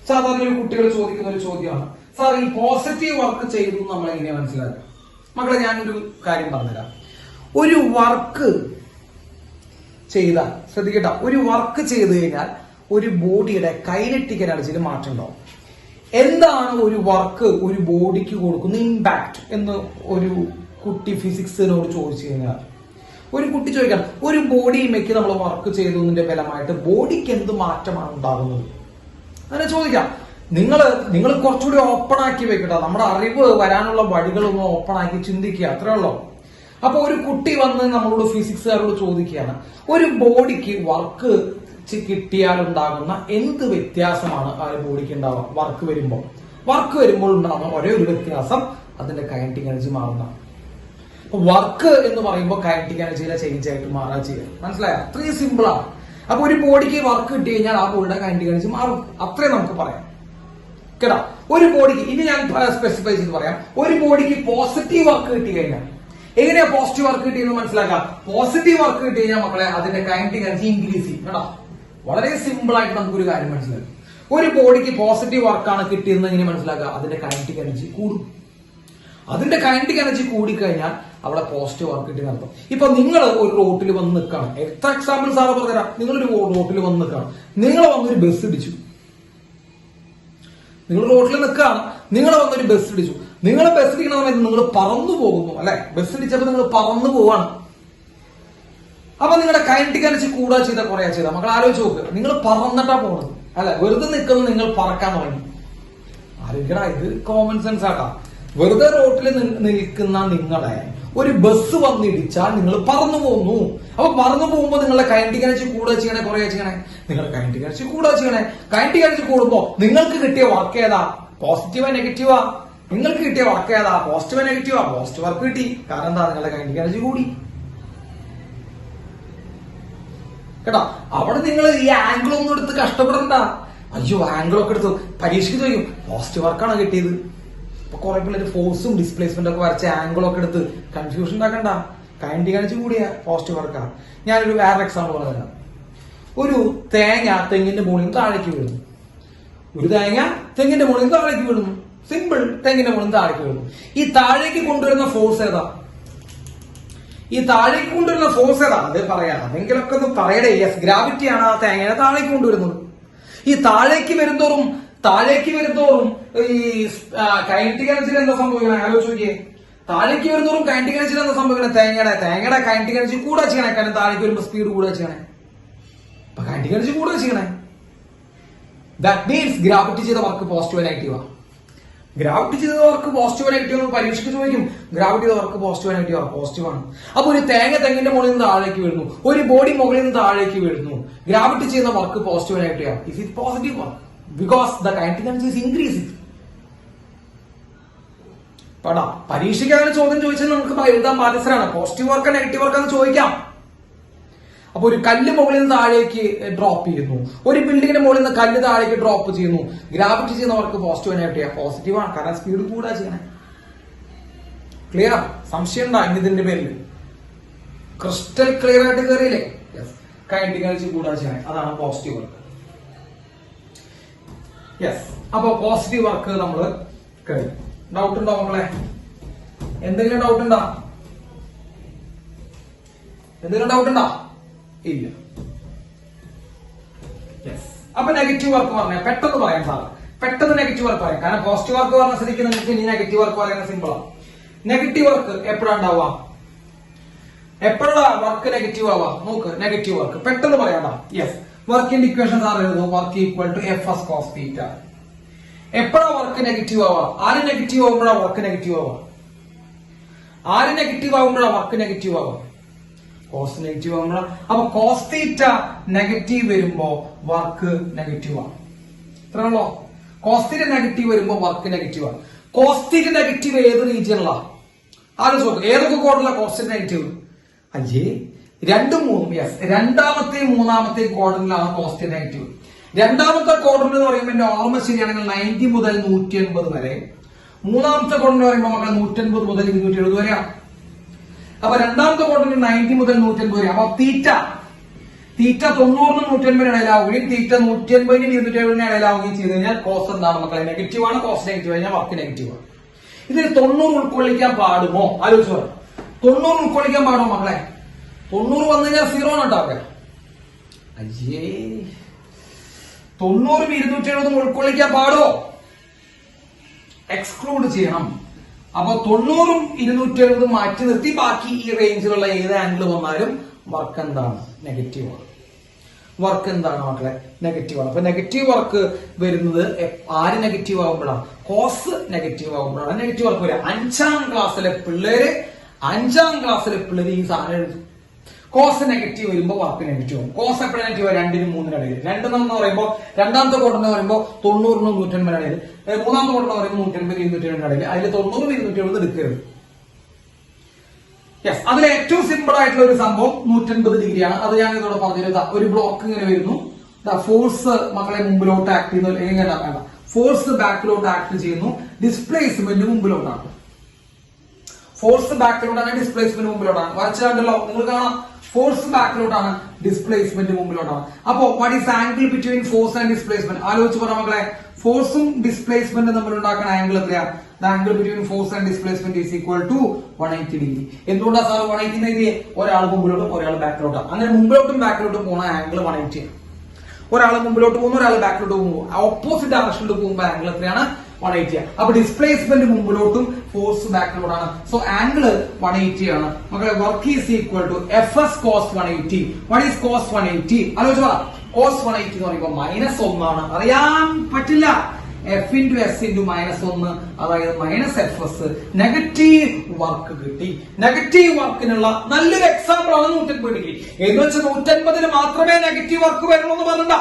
സാധാരണ ഒരു കുട്ടികൾ ചോദിക്കുന്ന ഒരു ചോദ്യമാണ്, സാർ ഈ പോസിറ്റീവ് വർക്ക് ചെയ്തു നമ്മൾ എങ്ങനെയാ മനസ്സിലാക്കുക? മക്കളെ ഞാനൊരു കാര്യം പറഞ്ഞുതരാം. ഒരു വർക്ക് ചെയ്താൽ ശ്രദ്ധിക്കട്ടോ, ഒരു വർക്ക് ചെയ്തു കഴിഞ്ഞാൽ ഒരു ബോഡിയുടെ കൈനറ്റിക് എനർജിയിൽ മാറ്റം ഉണ്ടാവും. എന്താണ് ഒരു വർക്ക് ഒരു ബോഡിക്ക് കൊടുക്കുന്ന ഇമ്പാക്ട് എന്ന് ഒരു കുട്ടി ഫിസിക്സിനോട് ചോദിച്ചു കഴിഞ്ഞാൽ, ഒരു കുട്ടി ചോദിക്കാം, ഒരു ബോഡിയുമേക്ക് നമ്മൾ വർക്ക് ചെയ്തതിന്റെ ഫലമായിട്ട് ബോഡിക്ക് എന്ത് മാറ്റമാണ് ഉണ്ടാകുന്നത്? അങ്ങനെ ചോദിക്കാം. നിങ്ങൾ കുറച്ചുകൂടി ഓപ്പൺ ആക്കി വെക്കട്ടോ. നമ്മുടെ അറിവ് വരാനുള്ള വഴികളൊന്ന് ഓപ്പൺ ആക്കി ചിന്തിക്കുക, അത്രേ ഉള്ളൂ. അപ്പൊ ഒരു കുട്ടി വന്ന് നമ്മളോട് ഫിസിക്സുകാരോട് ചോദിക്കുകയാണ്, ഒരു ബോഡിക്ക് വർക്ക് കിട്ടിയാൽ ഉണ്ടാകുന്ന എന്ത് വ്യത്യാസമാണ് ആ ഒരു ബോഡിക്ക് ഉണ്ടാവുക? വർക്ക് വരുമ്പോൾ ഉണ്ടാകുന്ന ഒരേ ഒരു വ്യത്യാസം, അതിന്റെ കൈനറ്റിക് എനർജി മാറുന്ന. അപ്പൊ വർക്ക് എന്ന് പറയുമ്പോൾ കൈനറ്റിക് എനർജിയിലെ ചേഞ്ച് ആയിട്ട് മാറാൻ ചെയ്യുക. മനസ്സിലായോ? അത്രയും സിമ്പിൾ ആണ്. അപ്പൊ ഒരു ബോഡിക്ക് വർക്ക് കിട്ടി കഴിഞ്ഞാൽ ആ ബോഡിയുടെ കൈനറ്റിക് എനർജി മാറും. അത്രേ നമുക്ക് പറയാം കേട്ടോ. ഒരു ബോഡിക്ക്, ഇനി ഞാൻ സ്പെസിഫൈ ചെയ്ത് പറയാം, ഒരു ബോഡിക്ക് പോസിറ്റീവ് വർക്ക് കിട്ടി കഴിഞ്ഞാൽ എങ്ങനെയാ പോസിറ്റീവ് വർക്ക് കിട്ടിയെന്ന് മനസ്സിലാക്കാം. പോസിറ്റീവ് വർക്ക് കിട്ടി കഴിഞ്ഞാൽ മക്കളെ അതിന്റെ കൈനറ്റിക് എനർജി ഇൻക്രീസ് ചെയ്യും കേട്ടോ. വളരെ സിമ്പിൾ ആയിട്ട് നമുക്കൊരു കാര്യം മനസ്സിലാക്കാം. ഒരു ബോഡിക്ക് പോസിറ്റീവ് വർക്കാണ് കിട്ടിയെന്ന് എങ്ങനെ മനസ്സിലാക്കുക? അതിന്റെ കൈനറ്റിക് എനർജി കൂടും. അതിന്റെ കൈനറ്റിക് എനർജി കൂടിക്കഴിഞ്ഞാൽ അവിടെ പോസിറ്റീവ് വർക്ക് കിട്ടി നടത്തും. ഇപ്പൊ നിങ്ങൾ ഒരു റോട്ടിൽ വന്ന് നിൽക്കണം. എത്ര എക്സാമ്പിൾ സാറ് പറഞ്ഞുതരാം. നിങ്ങളൊരു റോട്ടിൽ വന്ന് നിൽക്കണം. നിങ്ങൾ വന്നൊരു ബസ് ഇടിച്ചു. നിങ്ങൾ റോട്ടിൽ നിൽക്കുകയാണ്, നിങ്ങൾ വന്നൊരു ബസ് ഇടിച്ചു. നിങ്ങൾ ബസ് ഇടിക്കുന്ന സമയത്ത് നിങ്ങൾ പറന്നു പോകുന്നു അല്ലെ? ബസ് ഇടിച്ചപ്പോൾ നിങ്ങൾ പറന്നു പോവാണ്. അപ്പൊ നിങ്ങളുടെ കൈനറ്റിക് എനർജി കൂടാ ചെയ്ത കുറയാ ചെയ്ത മക്കൾ ആലോചിച്ച് നോക്ക്. നിങ്ങൾ പറന്നിട്ടാ പോകുന്നത് അല്ലെ? വെറുതെ നിൽക്കുന്നത് നിങ്ങൾ പറക്കാൻ തുടങ്ങി. ആലോചിക്കടാ, ഇത് കോമൺ സെൻസ് ആട്ടാ. വെറുതെ റോട്ടിൽ നിൽക്കുന്ന നിങ്ങളെ ഒരു ബസ് വന്നിടിച്ചാൽ നിങ്ങൾ പറന്നു പോകുന്നു. അപ്പൊ പറന്നു പോകുമ്പോൾ നിങ്ങളുടെ കൈനറ്റിക് എനർജി കൂടാ ചെയ്യണേ കുറയാ ചെയ്യണേ? നിങ്ങളുടെ കൈനറ്റിക് എനർജി കൂടാ ചെയ്യണേ. കൈനറ്റിക് എനർജി കൂടുമ്പോ നിങ്ങൾക്ക് കിട്ടിയ വർക്ക് ഏതാ? പോസിറ്റീവാ നെഗറ്റീവാ? നിങ്ങൾക്ക് കിട്ടിയ വർക്ക് ഏതാ? പോസിറ്റീവാ നെഗറ്റീവാ? പോസിറ്റീവ് വർക്ക് കിട്ടി. കാരണം എന്താ? നിങ്ങളുടെ കൈനറ്റിക് എനർജി കൂടി കേട്ടോ. അവിടെ നിങ്ങൾ ഈ ആംഗിൾ ഒന്നും എടുത്ത് കഷ്ടപ്പെടണ്ട. അയ്യോ ആംഗിൾ ഒക്കെ എടുത്ത് പരീക്ഷയ്ക്ക് ചോദിക്കും പോസിറ്റീവ് വർക്കാണ് കിട്ടിയത്. അപ്പൊ കുറെ പിള്ളേര് ഫോഴ്സും ഡിസ്പ്ലേസ്മെന്റ് ഒക്കെ വരച്ച ആംഗിൾ ഒക്കെ എടുത്ത് കൺഫ്യൂഷൻ ഉണ്ടാക്കണ്ട. കൈനറ്റിക് എനർജി കൂടിയ പോസിറ്റീവ് വർക്കാണ്. ഞാനൊരു വേറെ എക്സാമ്പിൾ പറഞ്ഞുതരാം. ഒരു തേങ്ങ തെങ്ങിന്റെ മുകളിൽ താഴേക്ക് വീഴുന്നു. ഒരു തേങ്ങ തെങ്ങിന്റെ മുകളിൽ താഴേക്ക് വീഴുന്നു. സിമ്പിൾ, തെങ്ങിന്റെ മുകളിൽ താഴേക്ക് വീഴുന്നു. ഈ താഴേക്ക് കൊണ്ടുവരുന്ന ഫോഴ്സ് ഏതാ? ഈ താഴേക്ക് കൊണ്ടുവരുന്ന ഫോഴ്സ് ഏതാ? അത് പറയാം, അതെങ്കിലൊക്കെ ഒന്ന് പറയടേ. യെസ്, ഗ്രാവിറ്റിയാണ് ആ തേങ്ങയെ താഴേക്ക് കൊണ്ടുവരുന്നത്. ഈ താഴേക്ക് വരുന്നോറും ഈ കൈനറ്റിക് എനർജിയിൽ എന്താ സംഭവിക്കണേ? ആലോചിച്ച് നോക്കിയേ. താഴേക്ക് വരുന്നോറും കൈനറ്റിക് എനർജിയിൽ എന്താ സംഭവിക്കണേ? തേങ്ങയുടെ കൈനറ്റിക് എനർജി കൂടാ ചെയ്യണേ. കാരണം താഴേക്ക് വരുമ്പോ സ്പീഡ് കൂടാ ചെയ്യണേ. അപ്പൊ കൈനറ്റിക് എനർജി കൂടാ ചെയ്യണേ. ദാറ്റ് മീൻസ് ഗ്രാവിറ്റി ചെയ്ത വർക്ക് പോസിറ്റീവ് നെഗറ്റീവാ? ഗ്രാവിറ്റി ചെയ്ത വർക്ക് പോസിറ്റീവ് നെഗറ്റീവ് പരീക്ഷയ്ക്ക് ചോദിക്കും. ഗ്രാവിറ്റി ചെയ്ത വർക്ക് പോസിറ്റീവ് നെഗറ്റീവ് പോസിറ്റീവ് ആണ്. അപ്പൊ ഒരു തെങ്ങിന്റെ മുകളിൽ നിന്ന് താഴേക്ക് വീഴുന്നു, ഒരു ബോഡി മുകളിൽ നിന്ന് താഴേക്ക് വീഴുന്നു, ഗ്രാവിറ്റി ചെയ്യുന്ന വർക്ക് പോസിറ്റീവ് നെഗറ്റീവ് ആണ്. Is it positive work because the kinetic energy is increasing. പരീക്ഷയ്ക്ക് അങ്ങനെ ചോദ്യം ചോദിച്ചാൽ നമുക്ക് എഴുതാൻ ബാധ്യസ്ഥരാണ്. പോസിറ്റീവ് വർക്ക് നെഗറ്റീവ് വർക്ക് എന്ന് ചോദിക്കാം. അപ്പൊ ഒരു കല്ല് മുകളിൽ നിന്ന് താഴേക്ക് ഡ്രോപ്പ് ചെയ്യുന്നു, ഒരു ബിൽഡിങ്ങിന്റെ മുകളിൽ നിന്ന് കല്ല് താഴേക്ക് ഡ്രോപ്പ് ചെയ്യുന്നു, ഗ്രാവിറ്റി ചെയ്യുന്നവർക്ക് പോസിറ്റീവ് നെഗറ്റീവ് പോസിറ്റീവ് ആണ്. കാരണം സ്പീഡ് കൂടാ ചെയ്യണേ. ക്ലിയർ? സംശയം ഉണ്ടാ ഇതിന്റെ പേരിൽ? ക്രിസ്റ്റൽ ക്ലിയർ ആയിട്ട് കയറിയില്ലേ? യെസ്. കൈനറ്റിക് എനർജി കൂടാ ചെയ്യണേ, അതാണ് പോസിറ്റീവ് വർക്ക്. യെസ്. അപ്പൊ പോസിറ്റീവ് വർക്ക് നമ്മൾ കഴിഞ്ഞു. ഡൗട്ട് ഉണ്ടോ മക്കളെ? എന്തെങ്കിലും ഡൗട്ട് ഉണ്ടോ? എന്തെങ്കിലും ഡൗട്ട് ഉണ്ടോ? ഇല്ല. അപ്പൊ നെഗറ്റീവ് വർക്ക് പറഞ്ഞാൽ പെട്ടെന്ന് പറയാം സാർ, പെട്ടെന്ന് നെഗറ്റീവ് വർക്ക് പറയാം. കാരണം പോസിറ്റീവ് വർക്ക് പറഞ്ഞ സ്ഥിതിക്ക് നിങ്ങൾക്ക് ഇനി നെഗറ്റീവ് വർക്ക് പറയുന്നത് സിമ്പിളാണ്. നെഗറ്റീവ് വർക്ക് എപ്പോഴാണ് ഉണ്ടാവുക? എപ്പോഴാ വർക്ക് നെഗറ്റീവ് ആവാ? നോക്ക്, നെഗറ്റീവ് വർക്ക് പെട്ടെന്ന് പറയാം. യെസ്. വർക്കിന്റെ ഇക്വേഷൻ സാർ എഴുതുന്നു. Work equal to F S cos theta. എപ്പോഴാ വർക്ക് നെഗറ്റീവ് ആവാ? ആര് നെഗറ്റീവ് ആവുമ്പോഴാ വർക്ക് നെഗറ്റീവ് ആവാ? ആര് നെഗറ്റീവ് ആവുമ്പോഴാ വർക്ക് നെഗറ്റീവ് ആവാ? കോസ് നെഗറ്റീവ് ആവുമ്പോഴാ. അപ്പൊ കോസ് തീറ്റ നെഗറ്റീവ് വരുമ്പോ വർക്ക് നെഗറ്റീവ് ആണ്. ഇത്രയുള്ളോ? കോസ് തീറ്റ നെഗറ്റീവ് വരുമ്പോ വർക്ക് നെഗറ്റീവ് ആണ്. കോസ് തീറ്റ നെഗറ്റീവ് ഏത് റീജിയനിലാ? ആലോചിച്ച് ഏതൊക്കെ കോഡിലാ കോസ് തീറ്റ നെഗറ്റീവ്? അയ്യേ, 2 3. യെസ്, രണ്ടാമത്തെയും മൂന്നാമത്തെയും കോഡിലാണ് കോസ് തീറ്റ നെഗറ്റീവ്. രണ്ടാമത്തെ ക്വാഡ്രന്റ് എന്ന് പറയുമ്പോൾ എന്റെ ഓർമ്മ ശരിയാണെങ്കിൽ 90 മുതൽ 180 വരെ. മൂന്നാമത്തെ ക്വാഡ്രന്റ് പറയുമ്പോൾ മക്കളെ 180 മുതൽ 270 വരെയാണ്. അപ്പൊ രണ്ടാമത്തെ ക്വാഡ്രന്റ് 90 മുതൽ 180 വരെ. അപ്പൊ തീറ്റ 90-നും 180 ഇടയിലാവുകയും തീറ്റ 180-നും 270-നും ഇടയിലാവുകയും ചെയ്ത് കഴിഞ്ഞാൽ കോസ് എന്താണ് മക്കളെ? നെഗറ്റീവ് ആണ്. കോസ് നെഗറ്റീവ് കഴിഞ്ഞാൽ വർക്ക് നെഗറ്റീവ് ആണ്. ഇതിൽ 90 ഉൾക്കൊള്ളിക്കാൻ പാടുമോ? ആലോചിച്ചോ. 90 ഉൾക്കൊള്ളിക്കാൻ പാടുമോ മക്കളെ? 90 വന്നു കഴിഞ്ഞാൽ 0 ആണ് ഉണ്ടാവുക. അയ്യേ, 90-ഉം 270-ഉം ഉൾക്കൊള്ളിക്കാൻ പാടുമോ? എക്സ്ക്ലൂഡ് ചെയ്യണം. അപ്പൊ 90-ഉം 270-ഉം മാറ്റി നിർത്തി ബാക്കി ഈ റേഞ്ചിലുള്ള ഏത് ആംഗിൾ വന്നാലും വർക്ക് എന്താണ്? നെഗറ്റീവ് ആണ്. വർക്ക് എന്താണ് മക്കളെ? നെഗറ്റീവ് ആണ്. അപ്പൊ നെഗറ്റീവ് വർക്ക് വരുന്നത് ആര് നെഗറ്റീവ് ആകുമ്പോഴാണ്? കോസ് നെഗറ്റീവ് ആകുമ്പോഴാണ് നെഗറ്റീവ് വർക്ക് വരിക. 5ാം ക്ലാസ്സിലെ പിള്ളേര് ഈ സാധനം എഴുതും. കോസ് നെഗറ്റീവ് വരുമ്പോൾ വർക്ക് നെഗറ്റീവ് ആവും. കോസ് എപ്പോഴും നെഗറ്റീവ് 2-നും 3-നും ഇടയിൽ. 2 എന്ന് പറയുമ്പോൾ രണ്ടാമത്തെ ക്വാഡ്രന്റ് പറയുമ്പോൾ 90-നും 180-നും ഇടയിൽ. മൂന്നാമത്തെ ക്വാഡ്രന്റ് പറയുമ്പോൾ 180-നും 270-നും ഇടയിൽ. അതിൽ 90-നും 270 എടുക്കരുത്. യെസ്. അതിൽ ഏറ്റവും സിമ്പിൾ ആയിട്ടുള്ള ഒരു സംഭവം 180 ഡിഗ്രിയാണ്. അത് ഞാൻ ഇതോടെ പറഞ്ഞിരുന്ന ഒരു ബ്ലോക്ക് ഇങ്ങനെ വരുന്നു. ഫോഴ്സ് മക്കളെ മുമ്പിലോട്ട് ആക്ട് ചെയ്യുന്നു. എങ്ങനെ വേണ്ട, ഫോഴ്സ് ബാക്കിലോട്ട് ആക്ട് ചെയ്യുന്നു. ഡിസ്പ്ലേസ്മെന്റ് മുമ്പിലോട്ടാണ്. ഫോഴ്സ് ബാക്കിലോട്ടാണ്, ഡിസ്പ്ലേസ്മെന്റ് മുമ്പിലോട്ടാണ്. വരച്ചാണ്ടല്ലോ നിങ്ങൾ കാണാം. ഫോഴ്സ് ബാക്കിലോട്ടാണ്, ഡിസ്പ്ലേസ്മെന്റ് മുമ്പിലോട്ടാണ്. അപ്പോ what is angle between force and displacement? ആലോചിച്ച് പറ മക്കളെ. ഫോഴ്സും ഡിസ്പ്ലേസ്മെന്റും തമ്മിൽ ഉണ്ടാക്കുന്ന ആംഗിൾ എത്രയാണ്? The angle between force and displacement is equal to 180 degree. എന്തുകൊണ്ടാണ് സാർ 180 ഡിഗ്രി? ഒരാൾ മുമ്പിലോട്ടും ഒരാൾ ബാക്കിലോട്ടാണ്. അങ്ങനെ മുമ്പിലോട്ടും ബാക്കിലോട്ടും പോകുന്ന ആംഗിൾ 180 ആണ്. ഒരാൾ മുമ്പിലോട്ട് പോകുന്നു, ഒരാൾ ബാക്കിലോട്ട് പോകുന്നു. ഓപ്പോസിറ്റ് ഡയറക്ഷനിൽ പോകുമ്പോൾ ആംഗിൾ എത്രയാണ്? 180. അപ്പൊ ഡിസ്പ്ലേസ്മെന്റ് മുമ്പിലോട്ടും ഫോഴ്സ് ബാക്കിലോട്ടാണ്. സോ ആംഗിൾ 180 ആണ് മക്കളെ. Work is equal to F S cos 180. What is cos 180? ആലോചിച്ച് കോസ് 180 എന്ന് പറയുമ്പോൾ -1 ആണ്. അറിയാൻ പറ്റില്ല. F into S into -1, അതായത് -FS. നെഗറ്റീവ് വർക്ക് കിട്ടി. നെഗറ്റീവ് വർക്കിനുള്ള നല്ലൊരു എക്സാമ്പിൾ ആണ് 180 ഡിഗ്രി. എന്ന് വെച്ചാൽ 180-ന് മാത്രമേ നെഗറ്റീവ് വർക്ക് വരണു എന്ന് പറഞ്ഞണ്ട.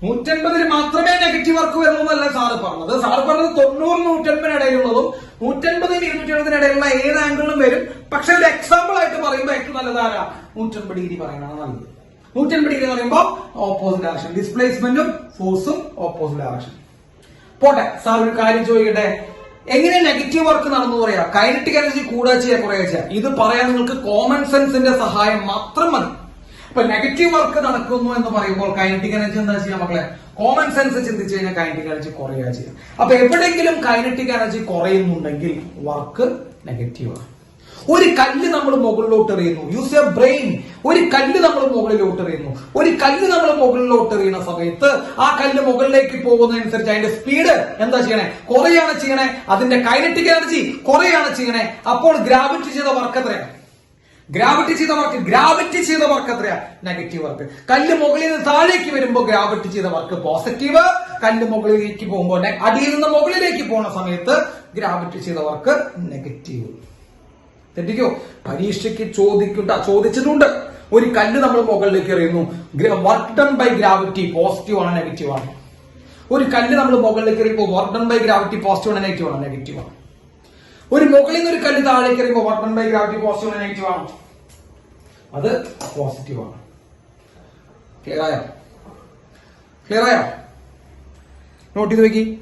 180-ന് മാത്രമേ നെഗറ്റീവ് വർക്ക് വരണു എന്നല്ല സാറ് പറഞ്ഞത്. സാറ് പറഞ്ഞത് 90-നും 180-നും ഇടയിലുള്ളതും 180-നും 270-നും ഇടയിലുള്ള ഏത് ആംഗിളിലും വരും. പക്ഷെ ഒരു എക്സാമ്പിൾ ആയിട്ട് പറയുമ്പോൾ ഏറ്റവും നല്ലതാരാ? 180 ഡിഗ്രി പറയുന്നതാണ് നല്ലത്. 180 ഡിഗ്രി എന്ന് പറയുമ്പോൾ ഓപ്പോസിറ്റ് ഡയറക്ഷൻ. ഡിസ്പ്ലേസ്മെന്റും ഫോഴ്സും ഓപ്പോസിറ്റ് ഡയറക്ഷൻ. പോട്ടെ, സാർ ഒരു കാര്യം ചോദിക്കട്ടെ. എങ്ങനെ നെഗറ്റീവ് വർക്ക് നടന്നു പറയാ? കൈനറ്റിക് എനർജി കൂടുക ചെയ്യുക കുറയുക ചെയ്യുക. ഇത് പറയാൻ നിങ്ങൾക്ക് കോമൺ സെൻസിന്റെ സഹായം മാത്രം മതി. ഇപ്പൊ നെഗറ്റീവ് വർക്ക് നടക്കുന്നു എന്ന് പറയുമ്പോൾ കൈനറ്റിക് എനർജി എന്താ ചെയ്യാം മക്കളെ? കോമൺ സെൻസ് ചിന്തിച്ചു കഴിഞ്ഞാൽ കൈനറ്റിക് എനർജി കുറയുക ചെയ്യാം. അപ്പൊ എവിടെയെങ്കിലും കൈനറ്റിക് എനർജി കുറയുന്നുണ്ടെങ്കിൽ വർക്ക് നെഗറ്റീവാണ്. ഒരു കല്ല് നമ്മൾ മുകളിലോട്ട് എറിയുന്നു. Use your brain. ഒരു കല്ല് നമ്മൾ മുകളിലോട്ട് എറിയുന്നു. ഒരു കല്ല് നമ്മൾ മുകളിലോട്ട് എറിയുന്ന സമയത്ത് ആ കല്ല് മുകളിലേക്ക് പോകുന്നതനുസരിച്ച് അതിന്റെ സ്പീഡ് എന്താ ചെയ്യണേ? കുറയാണ് ചെയ്യണേ. അതിന്റെ കൈനറ്റിക് എനർജി കുറയാണ് ചെയ്യണേ. അപ്പോൾ ഗ്രാവിറ്റി ചെയ്ത വർക്ക് എത്രയാണ്? ഗ്രാവിറ്റി ചെയ്ത വർക്ക് എത്രയാ? Negative work. കല്ല് മുകളിൽ നിന്ന് താഴേക്ക് വരുമ്പോൾ ഗ്രാവിറ്റി ചെയ്ത വർക്ക് പോസിറ്റീവ്, കല്ല് മുകളിലേക്ക് പോകുമ്പോൾ അടിയിൽ നിന്ന് മുകളിലേക്ക് പോകുന്ന സമയത്ത് ഗ്രാവിറ്റി ചെയ്ത വർക്ക് നെഗറ്റീവ്. തെറ്റിക്കോ? പരീക്ഷയ്ക്ക് ചോദിച്ചിട്ടുണ്ട്. ഒരു കല്ല് നമ്മൾ മുകളിലേക്ക് എറിയുന്നു, work done by gravity positive ആണ് നെഗറ്റീവ് ആണ്? ഒരു കല്ല് നമ്മൾ മുകളിലേക്ക് എറിയുമ്പോൾ work done by gravity positive ആണ് നെഗറ്റീവ് ആണ്? നെഗറ്റീവ് ആണ്. ഒരു മുകളിൽ നിന്ന് ഒരു കല്ല് താഴേക്ക് എറിയുമ്പോൾ work done by gravity positive ആണ് നെഗറ്റീവ് ആണ്? അത് പോസിറ്റീവ് ആണ്. ക്ലിയർ ആയോ? നോട്ട് ചെയ്ത് വെക്കി.